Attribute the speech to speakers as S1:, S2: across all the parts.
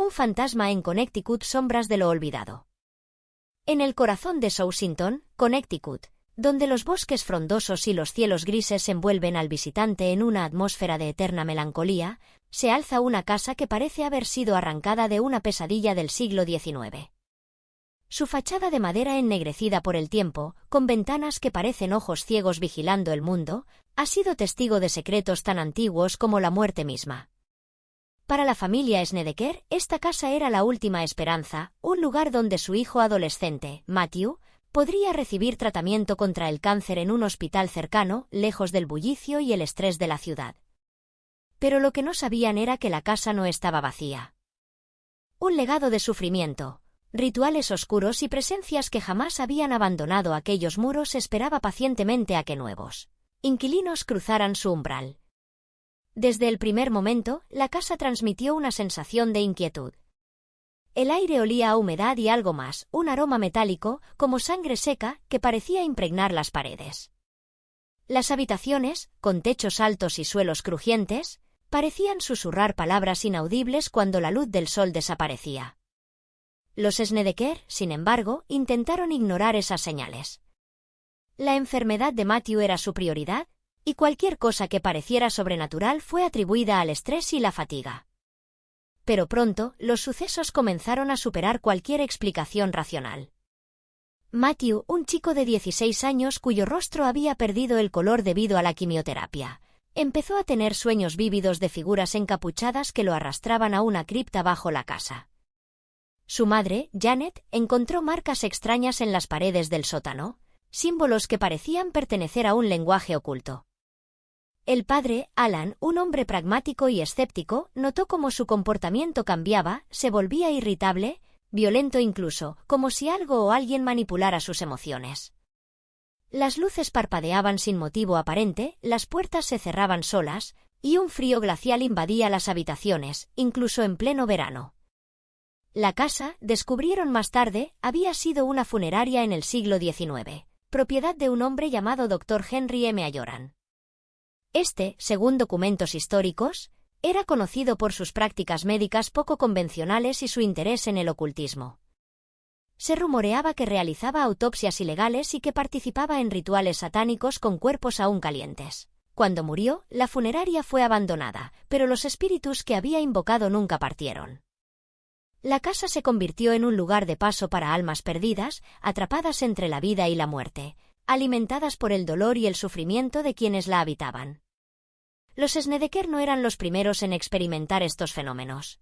S1: un fantasma en Connecticut, sombras de lo olvidado. En el corazón de Southington, Connecticut, donde los bosques frondosos y los cielos grises envuelven al visitante en una atmósfera de eterna melancolía, se alza una casa que parece haber sido arrancada de una pesadilla del siglo XIX. Su fachada de madera ennegrecida por el tiempo, con ventanas que parecen ojos ciegos vigilando el mundo, ha sido testigo de secretos tan antiguos como la muerte misma. Para la familia Snedeker, esta casa era la última esperanza, un lugar donde su hijo adolescente, Matthew, podría recibir tratamiento contra el cáncer en un hospital cercano, lejos del bullicio y el estrés de la ciudad. Pero lo que no sabían era que la casa no estaba vacía. Un legado de sufrimiento, rituales oscuros y presencias que jamás habían abandonado aquellos muros esperaba pacientemente a que nuevos inquilinos cruzaran su umbral. Desde el primer momento, la casa transmitió una sensación de inquietud. El aire olía a humedad y algo más, un aroma metálico, como sangre seca, que parecía impregnar las paredes. Las habitaciones, con techos altos y suelos crujientes, parecían susurrar palabras inaudibles cuando la luz del sol desaparecía. Los Snedeker, sin embargo, intentaron ignorar esas señales. La enfermedad de Matthew era su prioridad, y cualquier cosa que pareciera sobrenatural fue atribuida al estrés y la fatiga. Pero pronto, los sucesos comenzaron a superar cualquier explicación racional. Matthew, un chico de 16 años cuyo rostro había perdido el color debido a la quimioterapia, empezó a tener sueños vívidos de figuras encapuchadas que lo arrastraban a una cripta bajo la casa. Su madre, Janet, encontró marcas extrañas en las paredes del sótano, símbolos que parecían pertenecer a un lenguaje oculto. El padre, Alan, un hombre pragmático y escéptico, notó cómo su comportamiento cambiaba, se volvía irritable, violento incluso, como si algo o alguien manipulara sus emociones. Las luces parpadeaban sin motivo aparente, las puertas se cerraban solas, y un frío glacial invadía las habitaciones, incluso en pleno verano. La casa, descubrieron más tarde, había sido una funeraria en el siglo XIX, propiedad de un hombre llamado Dr. Henry M. Ayoran. Este, según documentos históricos, era conocido por sus prácticas médicas poco convencionales y su interés en el ocultismo. Se rumoreaba que realizaba autopsias ilegales y que participaba en rituales satánicos con cuerpos aún calientes. Cuando murió, la funeraria fue abandonada, pero los espíritus que había invocado nunca partieron. La casa se convirtió en un lugar de paso para almas perdidas, atrapadas entre la vida y la muerte, alimentadas por el dolor y el sufrimiento de quienes la habitaban. Los Snedeker no eran los primeros en experimentar estos fenómenos.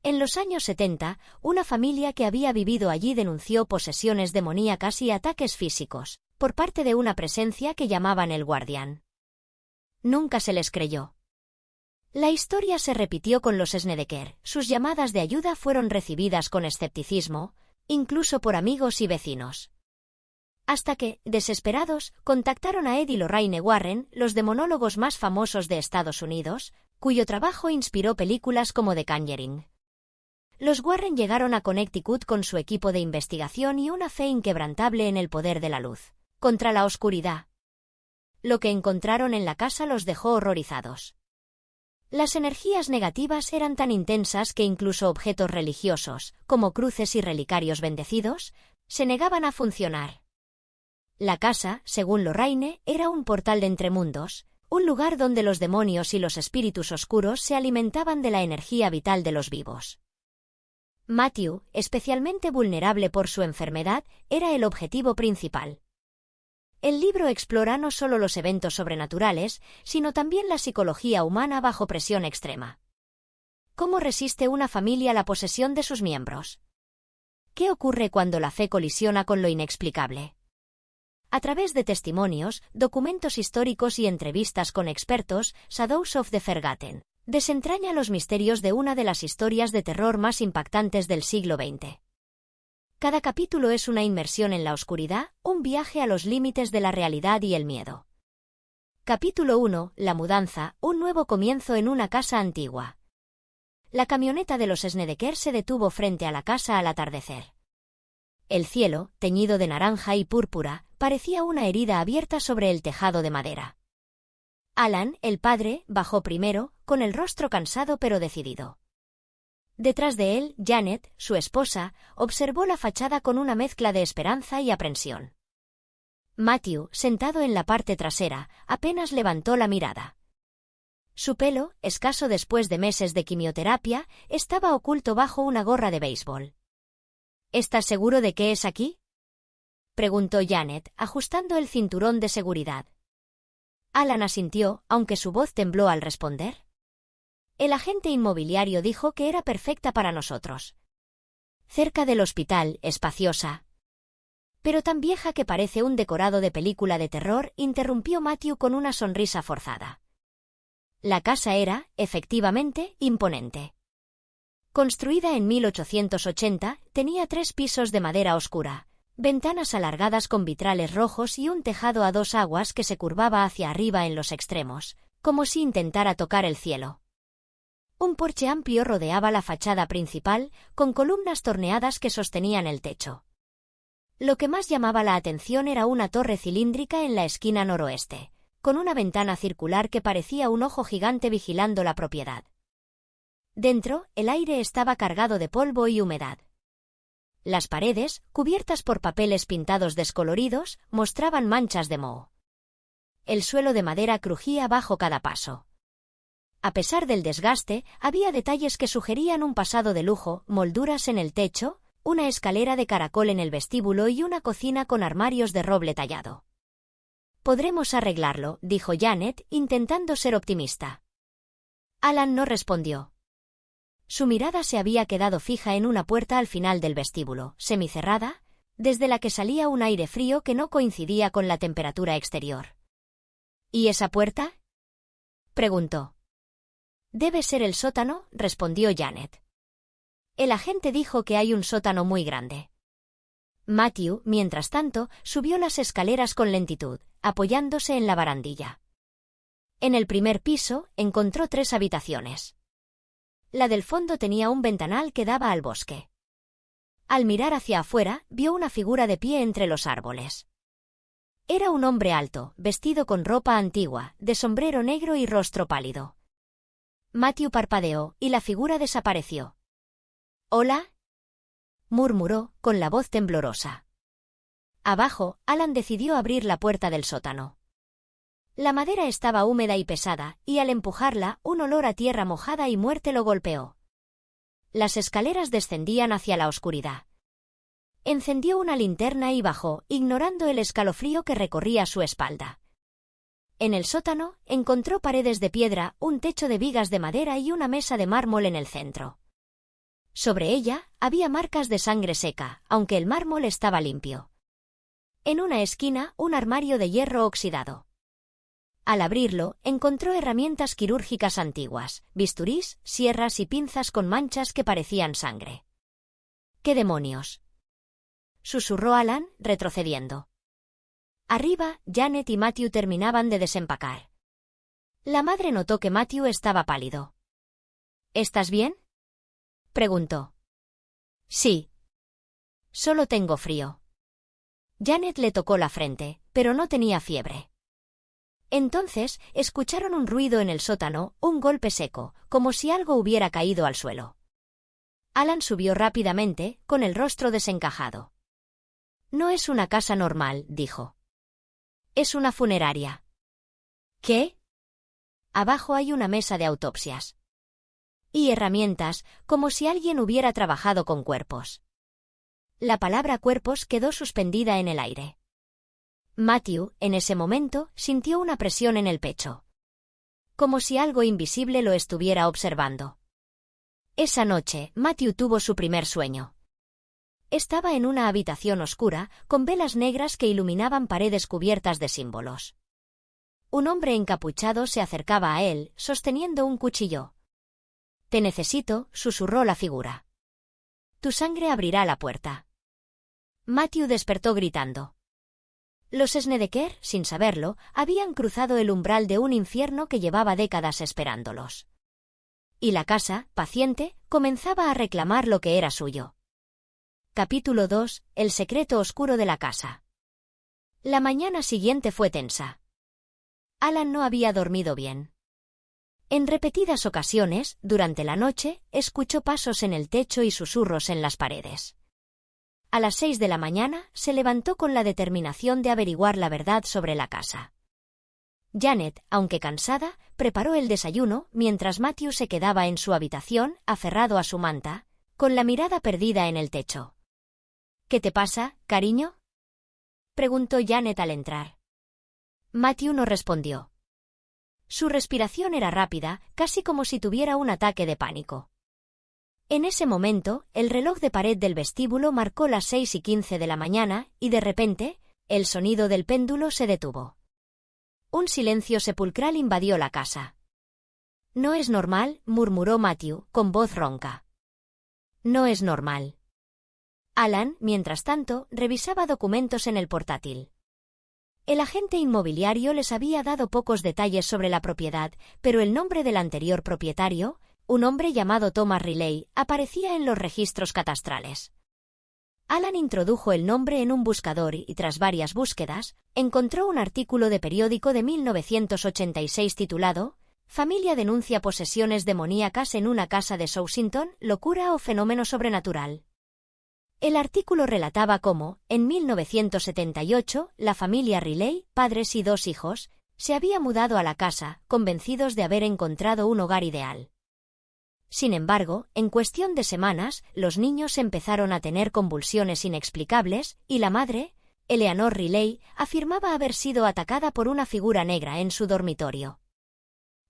S1: En los años 70, una familia que había vivido allí denunció posesiones demoníacas y ataques físicos, por parte de una presencia que llamaban el Guardián. Nunca se les creyó. La historia se repitió con los Snedeker, sus llamadas de ayuda fueron recibidas con escepticismo, incluso por amigos y vecinos. Hasta que, desesperados, contactaron a Ed y Lorraine Warren, los demonólogos más famosos de Estados Unidos, cuyo trabajo inspiró películas como The Conjuring. Los Warren llegaron a Connecticut con su equipo de investigación y una fe inquebrantable en el poder de la luz, contra la oscuridad. Lo que encontraron en la casa los dejó horrorizados. Las energías negativas eran tan intensas que incluso objetos religiosos, como cruces y relicarios bendecidos, se negaban a funcionar. La casa, según Lorraine, era un portal de entremundos, un lugar donde los demonios y los espíritus oscuros se alimentaban de la energía vital de los vivos. Matthew, especialmente vulnerable por su enfermedad, era el objetivo principal. El libro explora no solo los eventos sobrenaturales, sino también la psicología humana bajo presión extrema. ¿Cómo resiste una familia la posesión de sus miembros? ¿Qué ocurre cuando la fe colisiona con lo inexplicable? A través de testimonios, documentos históricos y entrevistas con expertos, Shadows of the Forgotten desentraña los misterios de una de las historias de terror más impactantes del siglo XX. Cada capítulo es una inmersión en la oscuridad, un viaje a los límites de la realidad y el miedo. Capítulo 1. La mudanza, un nuevo comienzo en una casa antigua. La camioneta de los Snedeker se detuvo frente a la casa al atardecer. El cielo, teñido de naranja y púrpura, parecía una herida abierta sobre el tejado de madera. Alan, el padre, bajó primero, con el rostro cansado pero decidido. Detrás de él, Janet, su esposa, observó la fachada con una mezcla de esperanza y aprensión. Matthew, sentado en la parte trasera, apenas levantó la mirada. Su pelo, escaso después de meses de quimioterapia, estaba oculto bajo una gorra de béisbol. ¿Estás seguro de que es aquí?, preguntó Janet, ajustando el cinturón de seguridad. Alan asintió, aunque su voz tembló al responder. El agente inmobiliario dijo que era perfecta para nosotros. Cerca del hospital, espaciosa. Pero tan vieja que parece un decorado de película de terror, interrumpió Matthew con una sonrisa forzada. La casa era, efectivamente, imponente. Construida en 1880, tenía 3 pisos de madera oscura, ventanas alargadas con vitrales rojos y un tejado a 2 aguas que se curvaba hacia arriba en los extremos, como si intentara tocar el cielo. Un porche amplio rodeaba la fachada principal, con columnas torneadas que sostenían el techo. Lo que más llamaba la atención era una torre cilíndrica en la esquina noroeste, con una ventana circular que parecía un ojo gigante vigilando la propiedad. Dentro, el aire estaba cargado de polvo y humedad. Las paredes, cubiertas por papeles pintados descoloridos, mostraban manchas de moho. El suelo de madera crujía bajo cada paso. A pesar del desgaste, había detalles que sugerían un pasado de lujo, molduras en el techo, una escalera de caracol en el vestíbulo y una cocina con armarios de roble tallado. «Podremos arreglarlo», dijo Janet, intentando ser optimista. Alan no respondió. Su mirada se había quedado fija en una puerta al final del vestíbulo, semicerrada, desde la que salía un aire frío que no coincidía con la temperatura exterior. «¿Y esa puerta?», preguntó. «Debe ser el sótano», respondió Janet. El agente dijo que hay un sótano muy grande. Matthew, mientras tanto, subió las escaleras con lentitud, apoyándose en la barandilla. En el primer piso, encontró 3 habitaciones. La del fondo tenía un ventanal que daba al bosque. Al mirar hacia afuera, vio una figura de pie entre los árboles. Era un hombre alto, vestido con ropa antigua, de sombrero negro y rostro pálido. Matthew parpadeó, y la figura desapareció. «¿Hola?», murmuró, con la voz temblorosa. Abajo, Alan decidió abrir la puerta del sótano. La madera estaba húmeda y pesada, y al empujarla, un olor a tierra mojada y muerte lo golpeó. Las escaleras descendían hacia la oscuridad. Encendió una linterna y bajó, ignorando el escalofrío que recorría su espalda. En el sótano, encontró paredes de piedra, un techo de vigas de madera y una mesa de mármol en el centro. Sobre ella, había marcas de sangre seca, aunque el mármol estaba limpio. En una esquina, un armario de hierro oxidado. Al abrirlo, encontró herramientas quirúrgicas antiguas, bisturís, sierras y pinzas con manchas que parecían sangre. «¿Qué demonios?», susurró Alan, retrocediendo. Arriba, Janet y Matthew terminaban de desempacar. La madre notó que Matthew estaba pálido. «¿Estás bien?», preguntó. «Sí. Solo tengo frío». Janet le tocó la frente, pero no tenía fiebre. Entonces, escucharon un ruido en el sótano, un golpe seco, como si algo hubiera caído al suelo. Alan subió rápidamente, con el rostro desencajado. «No es una casa normal», dijo. «Es una funeraria». «¿Qué?». «Abajo hay una mesa de autopsias. Y herramientas, como si alguien hubiera trabajado con cuerpos». La palabra cuerpos quedó suspendida en el aire. Matthew, en ese momento, sintió una presión en el pecho. Como si algo invisible lo estuviera observando. Esa noche, Matthew tuvo su primer sueño. Estaba en una habitación oscura, con velas negras que iluminaban paredes cubiertas de símbolos. Un hombre encapuchado se acercaba a él, sosteniendo un cuchillo. «Te necesito», susurró la figura. «Tu sangre abrirá la puerta». Matthew despertó gritando. Los Snedeker, sin saberlo, habían cruzado el umbral de un infierno que llevaba décadas esperándolos. Y la casa, paciente, comenzaba a reclamar lo que era suyo. Capítulo 2. El secreto oscuro de la casa. La mañana siguiente fue tensa. Alan no había dormido bien. En repetidas ocasiones, durante la noche, escuchó pasos en el techo y susurros en las paredes. A las 6 de la mañana, se levantó con la determinación de averiguar la verdad sobre la casa. Janet, aunque cansada, preparó el desayuno mientras Matthew se quedaba en su habitación, aferrado a su manta, con la mirada perdida en el techo. «¿Qué te pasa, cariño?», preguntó Janet al entrar. Matthew no respondió. Su respiración era rápida, casi como si tuviera un ataque de pánico. En ese momento, el reloj de pared del vestíbulo marcó las 6:15 de la mañana y de repente, el sonido del péndulo se detuvo. Un silencio sepulcral invadió la casa. «No es normal», murmuró Matthew, con voz ronca. «No es normal». Alan, mientras tanto, revisaba documentos en el portátil. El agente inmobiliario les había dado pocos detalles sobre la propiedad, pero el nombre del anterior propietario, un hombre llamado Thomas Riley, aparecía en los registros catastrales. Alan introdujo el nombre en un buscador y tras varias búsquedas, encontró un artículo de periódico de 1986 titulado «Familia denuncia posesiones demoníacas en una casa de Southington, locura o fenómeno sobrenatural». El artículo relataba cómo, en 1978, la familia Riley, padres y 2 hijos, se había mudado a la casa, convencidos de haber encontrado un hogar ideal. Sin embargo, en cuestión de semanas, los niños empezaron a tener convulsiones inexplicables, y la madre, Eleanor Riley, afirmaba haber sido atacada por una figura negra en su dormitorio.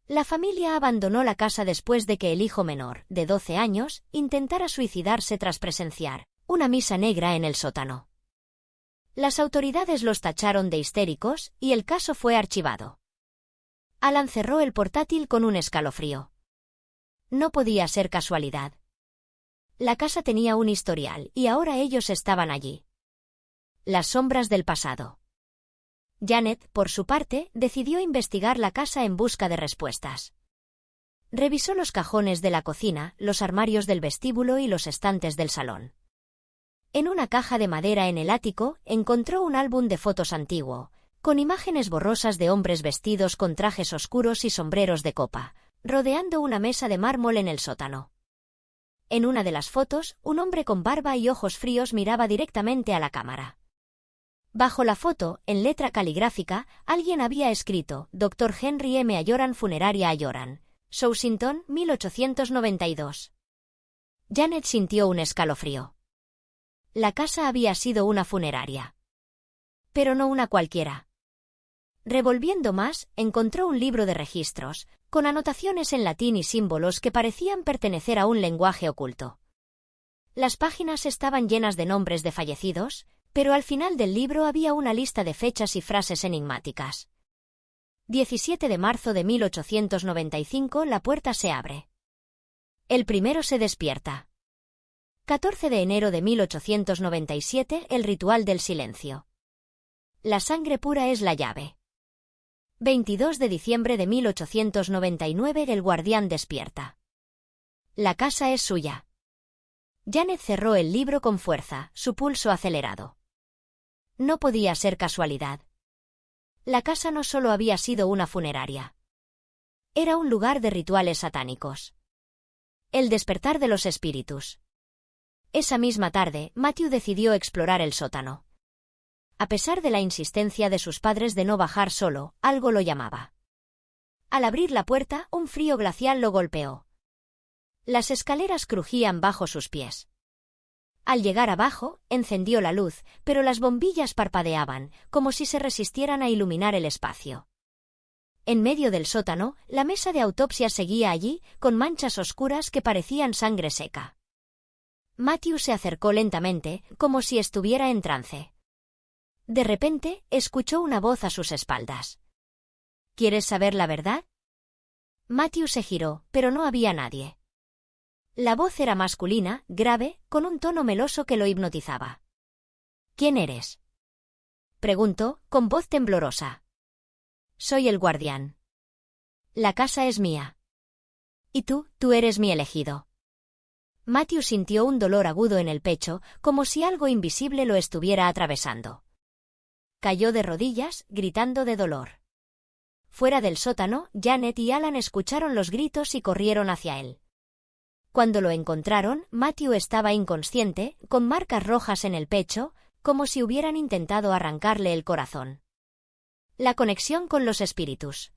S1: La familia abandonó la casa después de que el hijo menor, de 12 años, intentara suicidarse tras presenciar una misa negra en el sótano. Las autoridades los tacharon de histéricos, y el caso fue archivado. Alan cerró el portátil con un escalofrío. No podía ser casualidad. La casa tenía un historial, y ahora ellos estaban allí. Las sombras del pasado. Janet, por su parte, decidió investigar la casa en busca de respuestas. Revisó los cajones de la cocina, los armarios del vestíbulo y los estantes del salón. En una caja de madera en el ático, encontró un álbum de fotos antiguo, con imágenes borrosas de hombres vestidos con trajes oscuros y sombreros de copa, rodeando una mesa de mármol en el sótano. En una de las fotos, un hombre con barba y ojos fríos miraba directamente a la cámara. Bajo la foto, en letra caligráfica, alguien había escrito «Dr. Henry M. Ayoran Funeraria Ayoran, Southington, 1892». Janet sintió un escalofrío. La casa había sido una funeraria. Pero no una cualquiera. Revolviendo más, encontró un libro de registros, con anotaciones en latín y símbolos que parecían pertenecer a un lenguaje oculto. Las páginas estaban llenas de nombres de fallecidos, pero al final del libro había una lista de fechas y frases enigmáticas. 17 de marzo de 1895, la puerta se abre. El primero se despierta. 14 de enero de 1897, el ritual del silencio. La sangre pura es la llave. 22 de diciembre de 1899, el guardián despierta. La casa es suya. Janet cerró el libro con fuerza, su pulso acelerado. No podía ser casualidad. La casa no solo había sido una funeraria. Era un lugar de rituales satánicos. El despertar de los espíritus. Esa misma tarde, Matthew decidió explorar el sótano. A pesar de la insistencia de sus padres de no bajar solo, algo lo llamaba. Al abrir la puerta, un frío glacial lo golpeó. Las escaleras crujían bajo sus pies. Al llegar abajo, encendió la luz, pero las bombillas parpadeaban, como si se resistieran a iluminar el espacio. En medio del sótano, la mesa de autopsia seguía allí, con manchas oscuras que parecían sangre seca. Matthew se acercó lentamente, como si estuviera en trance. De repente, escuchó una voz a sus espaldas. ¿Quieres saber la verdad? Matthew se giró, pero no había nadie. La voz era masculina, grave, con un tono meloso que lo hipnotizaba. ¿Quién eres?, preguntó, con voz temblorosa. Soy el guardián. La casa es mía. Y tú eres mi elegido. Matthew sintió un dolor agudo en el pecho, como si algo invisible lo estuviera atravesando. Cayó de rodillas, gritando de dolor. Fuera del sótano, Janet y Alan escucharon los gritos y corrieron hacia él. Cuando lo encontraron, Matthew estaba inconsciente, con marcas rojas en el pecho, como si hubieran intentado arrancarle el corazón. La conexión con los espíritus.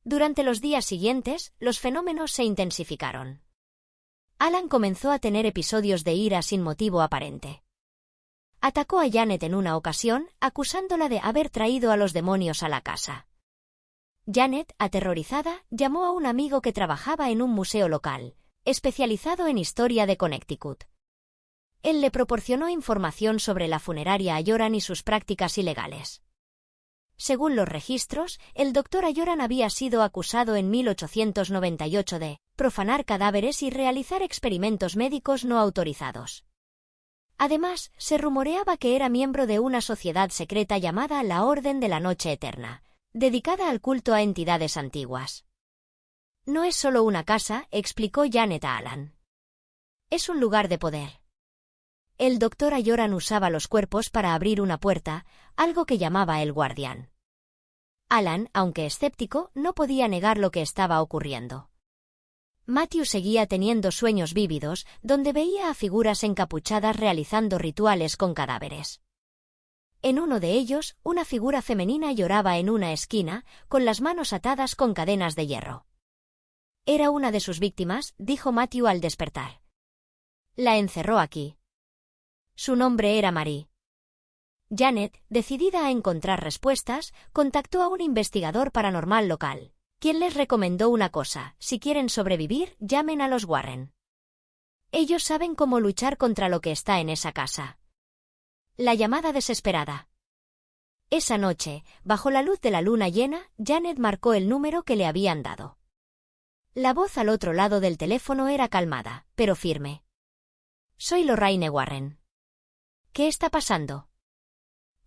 S1: Durante los días siguientes, los fenómenos se intensificaron. Alan comenzó a tener episodios de ira sin motivo aparente. Atacó a Janet en una ocasión, acusándola de haber traído a los demonios a la casa. Janet, aterrorizada, llamó a un amigo que trabajaba en un museo local, especializado en historia de Connecticut. Él le proporcionó información sobre la funeraria Ayoran y sus prácticas ilegales. Según los registros, el Dr. Ayoran había sido acusado en 1898 de profanar cadáveres y realizar experimentos médicos no autorizados. Además, se rumoreaba que era miembro de una sociedad secreta llamada la Orden de la Noche Eterna, dedicada al culto a entidades antiguas. No es solo una casa, explicó Janet a Alan. Es un lugar de poder. El Dr. Ayoran usaba los cuerpos para abrir una puerta, algo que llamaba el guardián. Alan, aunque escéptico, no podía negar lo que estaba ocurriendo. Matthew seguía teniendo sueños vívidos, donde veía a figuras encapuchadas realizando rituales con cadáveres. En uno de ellos, una figura femenina lloraba en una esquina, con las manos atadas con cadenas de hierro. Era una de sus víctimas, dijo Matthew al despertar. La encerró aquí. Su nombre era Marie. Janet, decidida a encontrar respuestas, contactó a un investigador paranormal local, quien les recomendó una cosa: si quieren sobrevivir, llamen a los Warren. Ellos saben cómo luchar contra lo que está en esa casa. La llamada desesperada. Esa noche, bajo la luz de la luna llena, Janet marcó el número que le habían dado. La voz al otro lado del teléfono era calmada, pero firme. Soy Lorraine Warren. ¿Qué está pasando?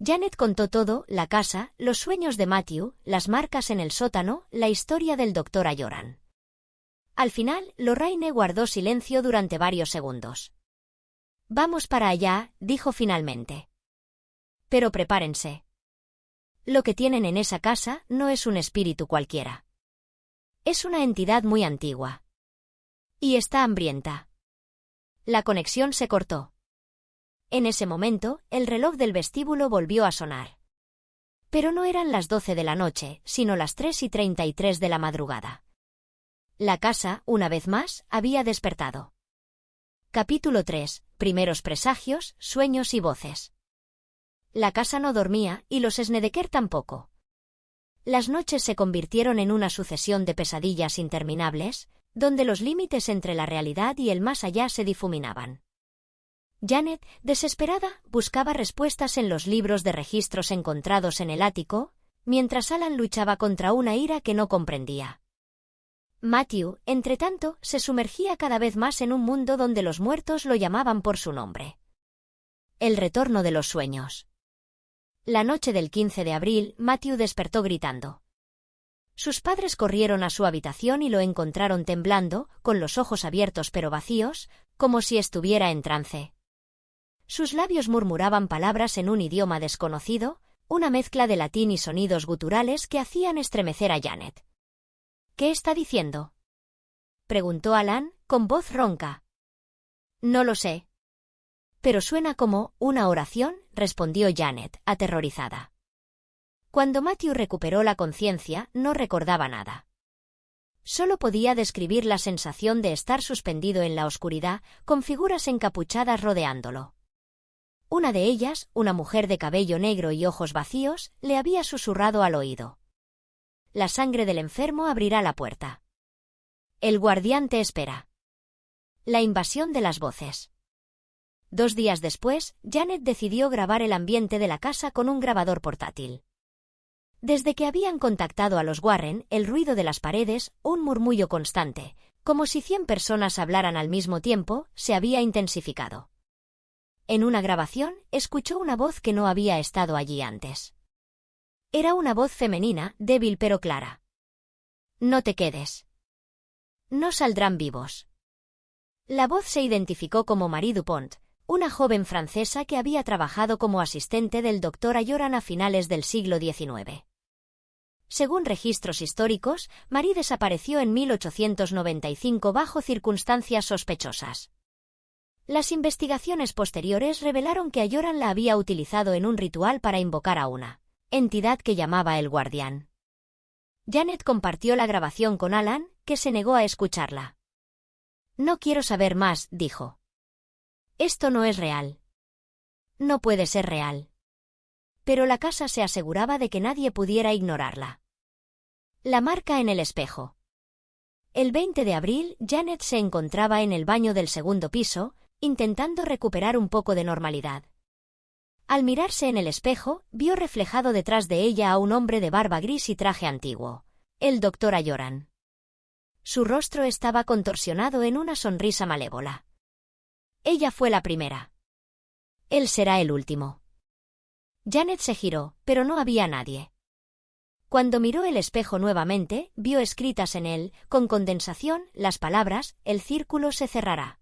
S1: Janet contó todo: la casa, los sueños de Matthew, las marcas en el sótano, la historia del Dr. Ayoran. Al final, Lorraine guardó silencio durante varios segundos. Vamos para allá, dijo finalmente. Pero prepárense. Lo que tienen en esa casa no es un espíritu cualquiera. Es una entidad muy antigua. Y está hambrienta. La conexión se cortó. En ese momento, el reloj del vestíbulo volvió a sonar. Pero no eran las 12 de la noche, sino las 3:33 de la madrugada. La casa, una vez más, había despertado. Capítulo 3. Primeros presagios, sueños y voces. La casa no dormía, y los Snedeker tampoco. Las noches se convirtieron en una sucesión de pesadillas interminables, donde los límites entre la realidad y el más allá se difuminaban. Janet, desesperada, buscaba respuestas en los libros de registros encontrados en el ático, mientras Alan luchaba contra una ira que no comprendía. Matthew, entretanto, se sumergía cada vez más en un mundo donde los muertos lo llamaban por su nombre. El retorno de los sueños. La noche del 15 de abril, Matthew despertó gritando. Sus padres corrieron a su habitación y lo encontraron temblando, con los ojos abiertos pero vacíos, como si estuviera en trance. Sus labios murmuraban palabras en un idioma desconocido, una mezcla de latín y sonidos guturales que hacían estremecer a Janet. ¿Qué está diciendo?, preguntó Alan, con voz ronca. No lo sé. Pero suena como una oración, respondió Janet, aterrorizada. Cuando Matthew recuperó la conciencia, no recordaba nada. Solo podía describir la sensación de estar suspendido en la oscuridad, con figuras encapuchadas rodeándolo. Una de ellas, una mujer de cabello negro y ojos vacíos, le había susurrado al oído. La sangre del enfermo abrirá la puerta. El guardián te espera. La invasión de las voces. 2 días después, Janet decidió grabar el ambiente de la casa con un grabador portátil. Desde que habían contactado a los Warren, el ruido de las paredes, un murmullo constante, como si 100 personas hablaran al mismo tiempo, se había intensificado. En una grabación, escuchó una voz que no había estado allí antes. Era una voz femenina, débil pero clara. No te quedes. No saldrán vivos. La voz se identificó como Marie Dupont, una joven francesa que había trabajado como asistente del Dr. Ayoran a finales del siglo XIX. Según registros históricos, Marie desapareció en 1895 bajo circunstancias sospechosas. Las investigaciones posteriores revelaron que Ayoran la había utilizado en un ritual para invocar a una entidad que llamaba el Guardián. Janet compartió la grabación con Alan, que se negó a escucharla. «No quiero saber más», dijo. «Esto no es real. No puede ser real». Pero la casa se aseguraba de que nadie pudiera ignorarla. La marca en el espejo. El 20 de abril, Janet se encontraba en el baño del segundo piso, intentando recuperar un poco de normalidad. Al mirarse en el espejo, vio reflejado detrás de ella a un hombre de barba gris y traje antiguo, el Dr. Ayoran. Su rostro estaba contorsionado en una sonrisa malévola. Ella fue la primera. Él será el último. Janet se giró, pero no había nadie. Cuando miró el espejo nuevamente, vio escritas en él, con condensación, las palabras: «El círculo se cerrará».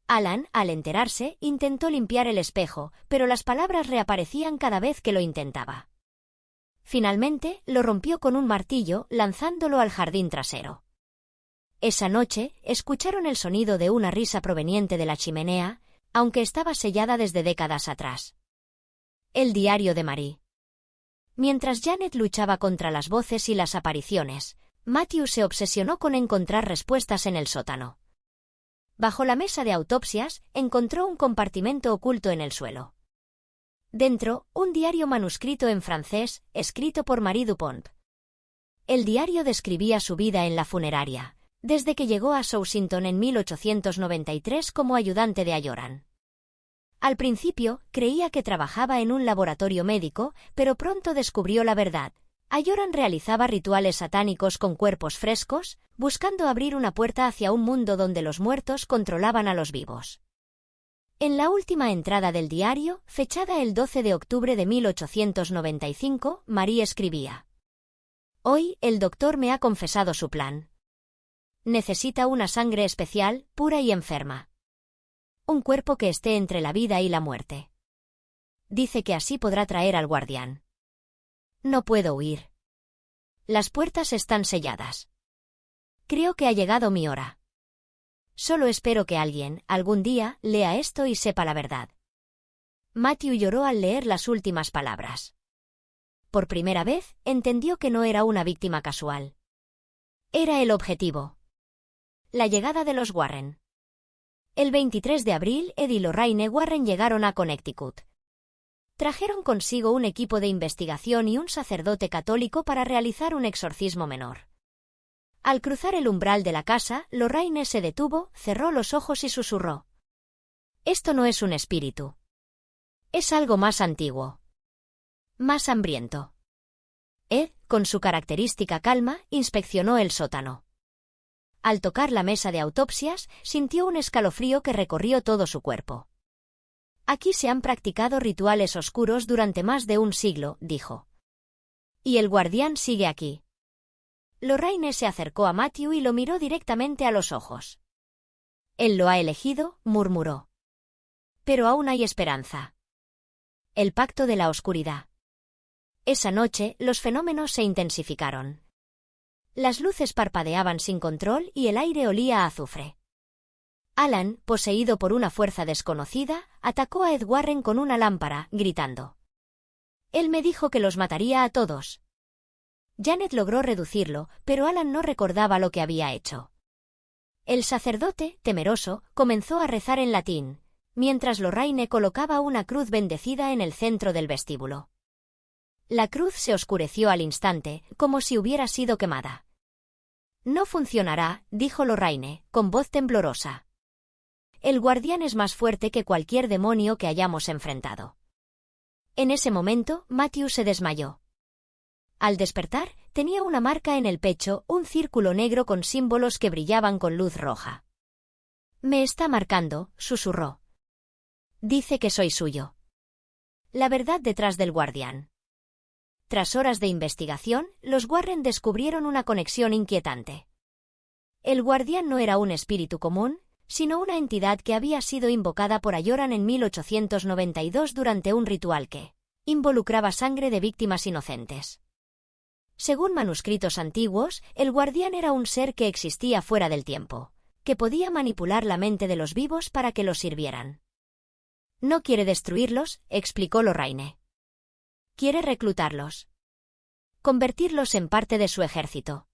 S1: Alan, al enterarse, intentó limpiar el espejo, pero las palabras reaparecían cada vez que lo intentaba. Finalmente, lo rompió con un martillo, lanzándolo al jardín trasero. Esa noche, escucharon el sonido de una risa proveniente de la chimenea, aunque estaba sellada desde décadas atrás. El diario de Marie. Mientras Janet luchaba contra las voces y las apariciones, Matthew se obsesionó con encontrar respuestas en el sótano. Bajo la mesa de autopsias, encontró un compartimento oculto en el suelo. Dentro, un diario manuscrito en francés, escrito por Marie Dupont. El diario describía su vida en la funeraria, desde que llegó a Southampton en 1893 como ayudante de Ayoran. Al principio, creía que trabajaba en un laboratorio médico, pero pronto descubrió la verdad. Ayoran realizaba rituales satánicos con cuerpos frescos, buscando abrir una puerta hacia un mundo donde los muertos controlaban a los vivos. En la última entrada del diario, fechada el 12 de octubre de 1895, Marie escribía: «Hoy, el doctor me ha confesado su plan. Necesita una sangre especial, pura y enferma. Un cuerpo que esté entre la vida y la muerte. Dice que así podrá traer al guardián. No puedo huir. Las puertas están selladas. Creo que ha llegado mi hora. Solo espero que alguien, algún día, lea esto y sepa la verdad». Matthew lloró al leer las últimas palabras. Por primera vez, entendió que no era una víctima casual. Era el objetivo. La llegada de los Warren. El 23 de abril, Ed y Lorraine Warren llegaron a Connecticut. Trajeron consigo un equipo de investigación y un sacerdote católico para realizar un exorcismo menor. Al cruzar el umbral de la casa, Lorraine se detuvo, cerró los ojos y susurró: «Esto no es un espíritu. Es algo más antiguo. Más hambriento». Ed, con su característica calma, inspeccionó el sótano. Al tocar la mesa de autopsias, sintió un escalofrío que recorrió todo su cuerpo. «Aquí se han practicado rituales oscuros durante más de un siglo», dijo. «Y el guardián sigue aquí». Lorraine se acercó a Matthew y lo miró directamente a los ojos. «Él lo ha elegido», murmuró. «Pero aún hay esperanza». El pacto de la oscuridad. Esa noche, los fenómenos se intensificaron. Las luces parpadeaban sin control y el aire olía a azufre. Alan, poseído por una fuerza desconocida, atacó a Ed Warren con una lámpara, gritando: «Él me dijo que los mataría a todos». Janet logró reducirlo, pero Alan no recordaba lo que había hecho. El sacerdote, temeroso, comenzó a rezar en latín, mientras Lorraine colocaba una cruz bendecida en el centro del vestíbulo. La cruz se oscureció al instante, como si hubiera sido quemada. «No funcionará», dijo Lorraine, con voz temblorosa. «El guardián es más fuerte que cualquier demonio que hayamos enfrentado». En ese momento, Matthew se desmayó. Al despertar, tenía una marca en el pecho, un círculo negro con símbolos que brillaban con luz roja. «Me está marcando», susurró. «Dice que soy suyo». La verdad detrás del guardián. Tras horas de investigación, los Warren descubrieron una conexión inquietante. El guardián no era un espíritu común, sino una entidad que había sido invocada por Ayoran en 1892 durante un ritual que involucraba sangre de víctimas inocentes. Según manuscritos antiguos, el guardián era un ser que existía fuera del tiempo, que podía manipular la mente de los vivos para que los sirvieran. No quiere destruirlos, explicó Lorraine. Quiere reclutarlos. Convertirlos en parte de su ejército.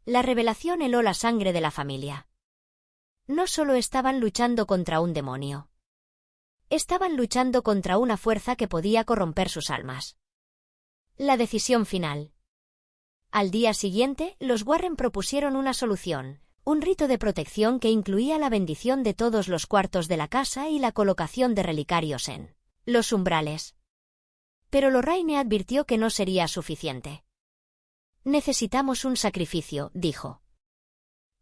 S1: La revelación heló la sangre de la familia. No solo estaban luchando contra un demonio. Estaban luchando contra una fuerza que podía corromper sus almas. La decisión final. Al día siguiente, los Warren propusieron una solución, un rito de protección que incluía la bendición de todos los cuartos de la casa y la colocación de relicarios en los umbrales. Pero Lorraine advirtió que no sería suficiente. Necesitamos un sacrificio, dijo.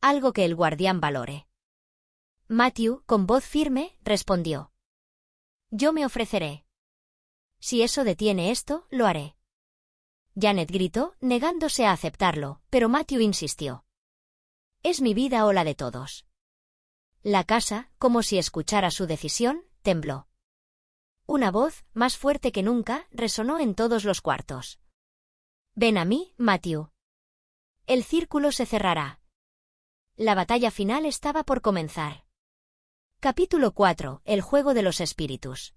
S1: Algo que el guardián valore. Matthew, con voz firme, respondió. Yo me ofreceré. Si eso detiene esto, lo haré. Janet gritó, negándose a aceptarlo, pero Matthew insistió. Es mi vida o la de todos. La casa, como si escuchara su decisión, tembló. Una voz, más fuerte que nunca, resonó en todos los cuartos. Ven a mí, Matthew. El círculo se cerrará. La batalla final estaba por comenzar. Capítulo 4. El juego de los espíritus.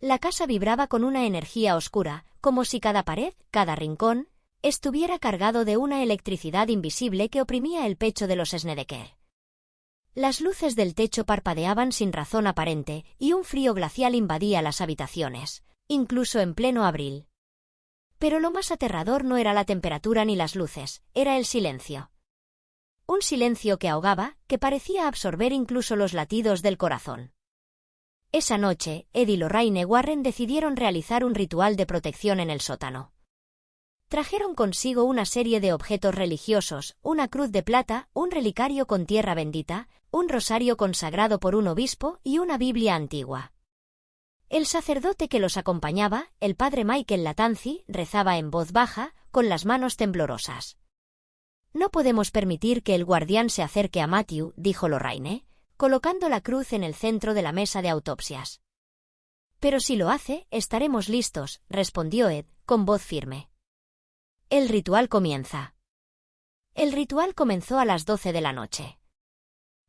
S1: La casa vibraba con una energía oscura, como si cada pared, cada rincón, estuviera cargado de una electricidad invisible que oprimía el pecho de los Snedeker. Las luces del techo parpadeaban sin razón aparente, y un frío glacial invadía las habitaciones, incluso en pleno abril. Pero lo más aterrador no era la temperatura ni las luces, era el silencio. Un silencio que ahogaba, que parecía absorber incluso los latidos del corazón. Esa noche, Ed y Lorraine Warren decidieron realizar un ritual de protección en el sótano. Trajeron consigo una serie de objetos religiosos, una cruz de plata, un relicario con tierra bendita, un rosario consagrado por un obispo y una Biblia antigua. El sacerdote que los acompañaba, el padre Michael Latanzi, rezaba en voz baja, con las manos temblorosas. No podemos permitir que el guardián se acerque a Matthew, dijo Lorraine, colocando la cruz en el centro de la mesa de autopsias. Pero si lo hace, estaremos listos, respondió Ed, con voz firme. El ritual comienza. El ritual comenzó a las 12 de la noche.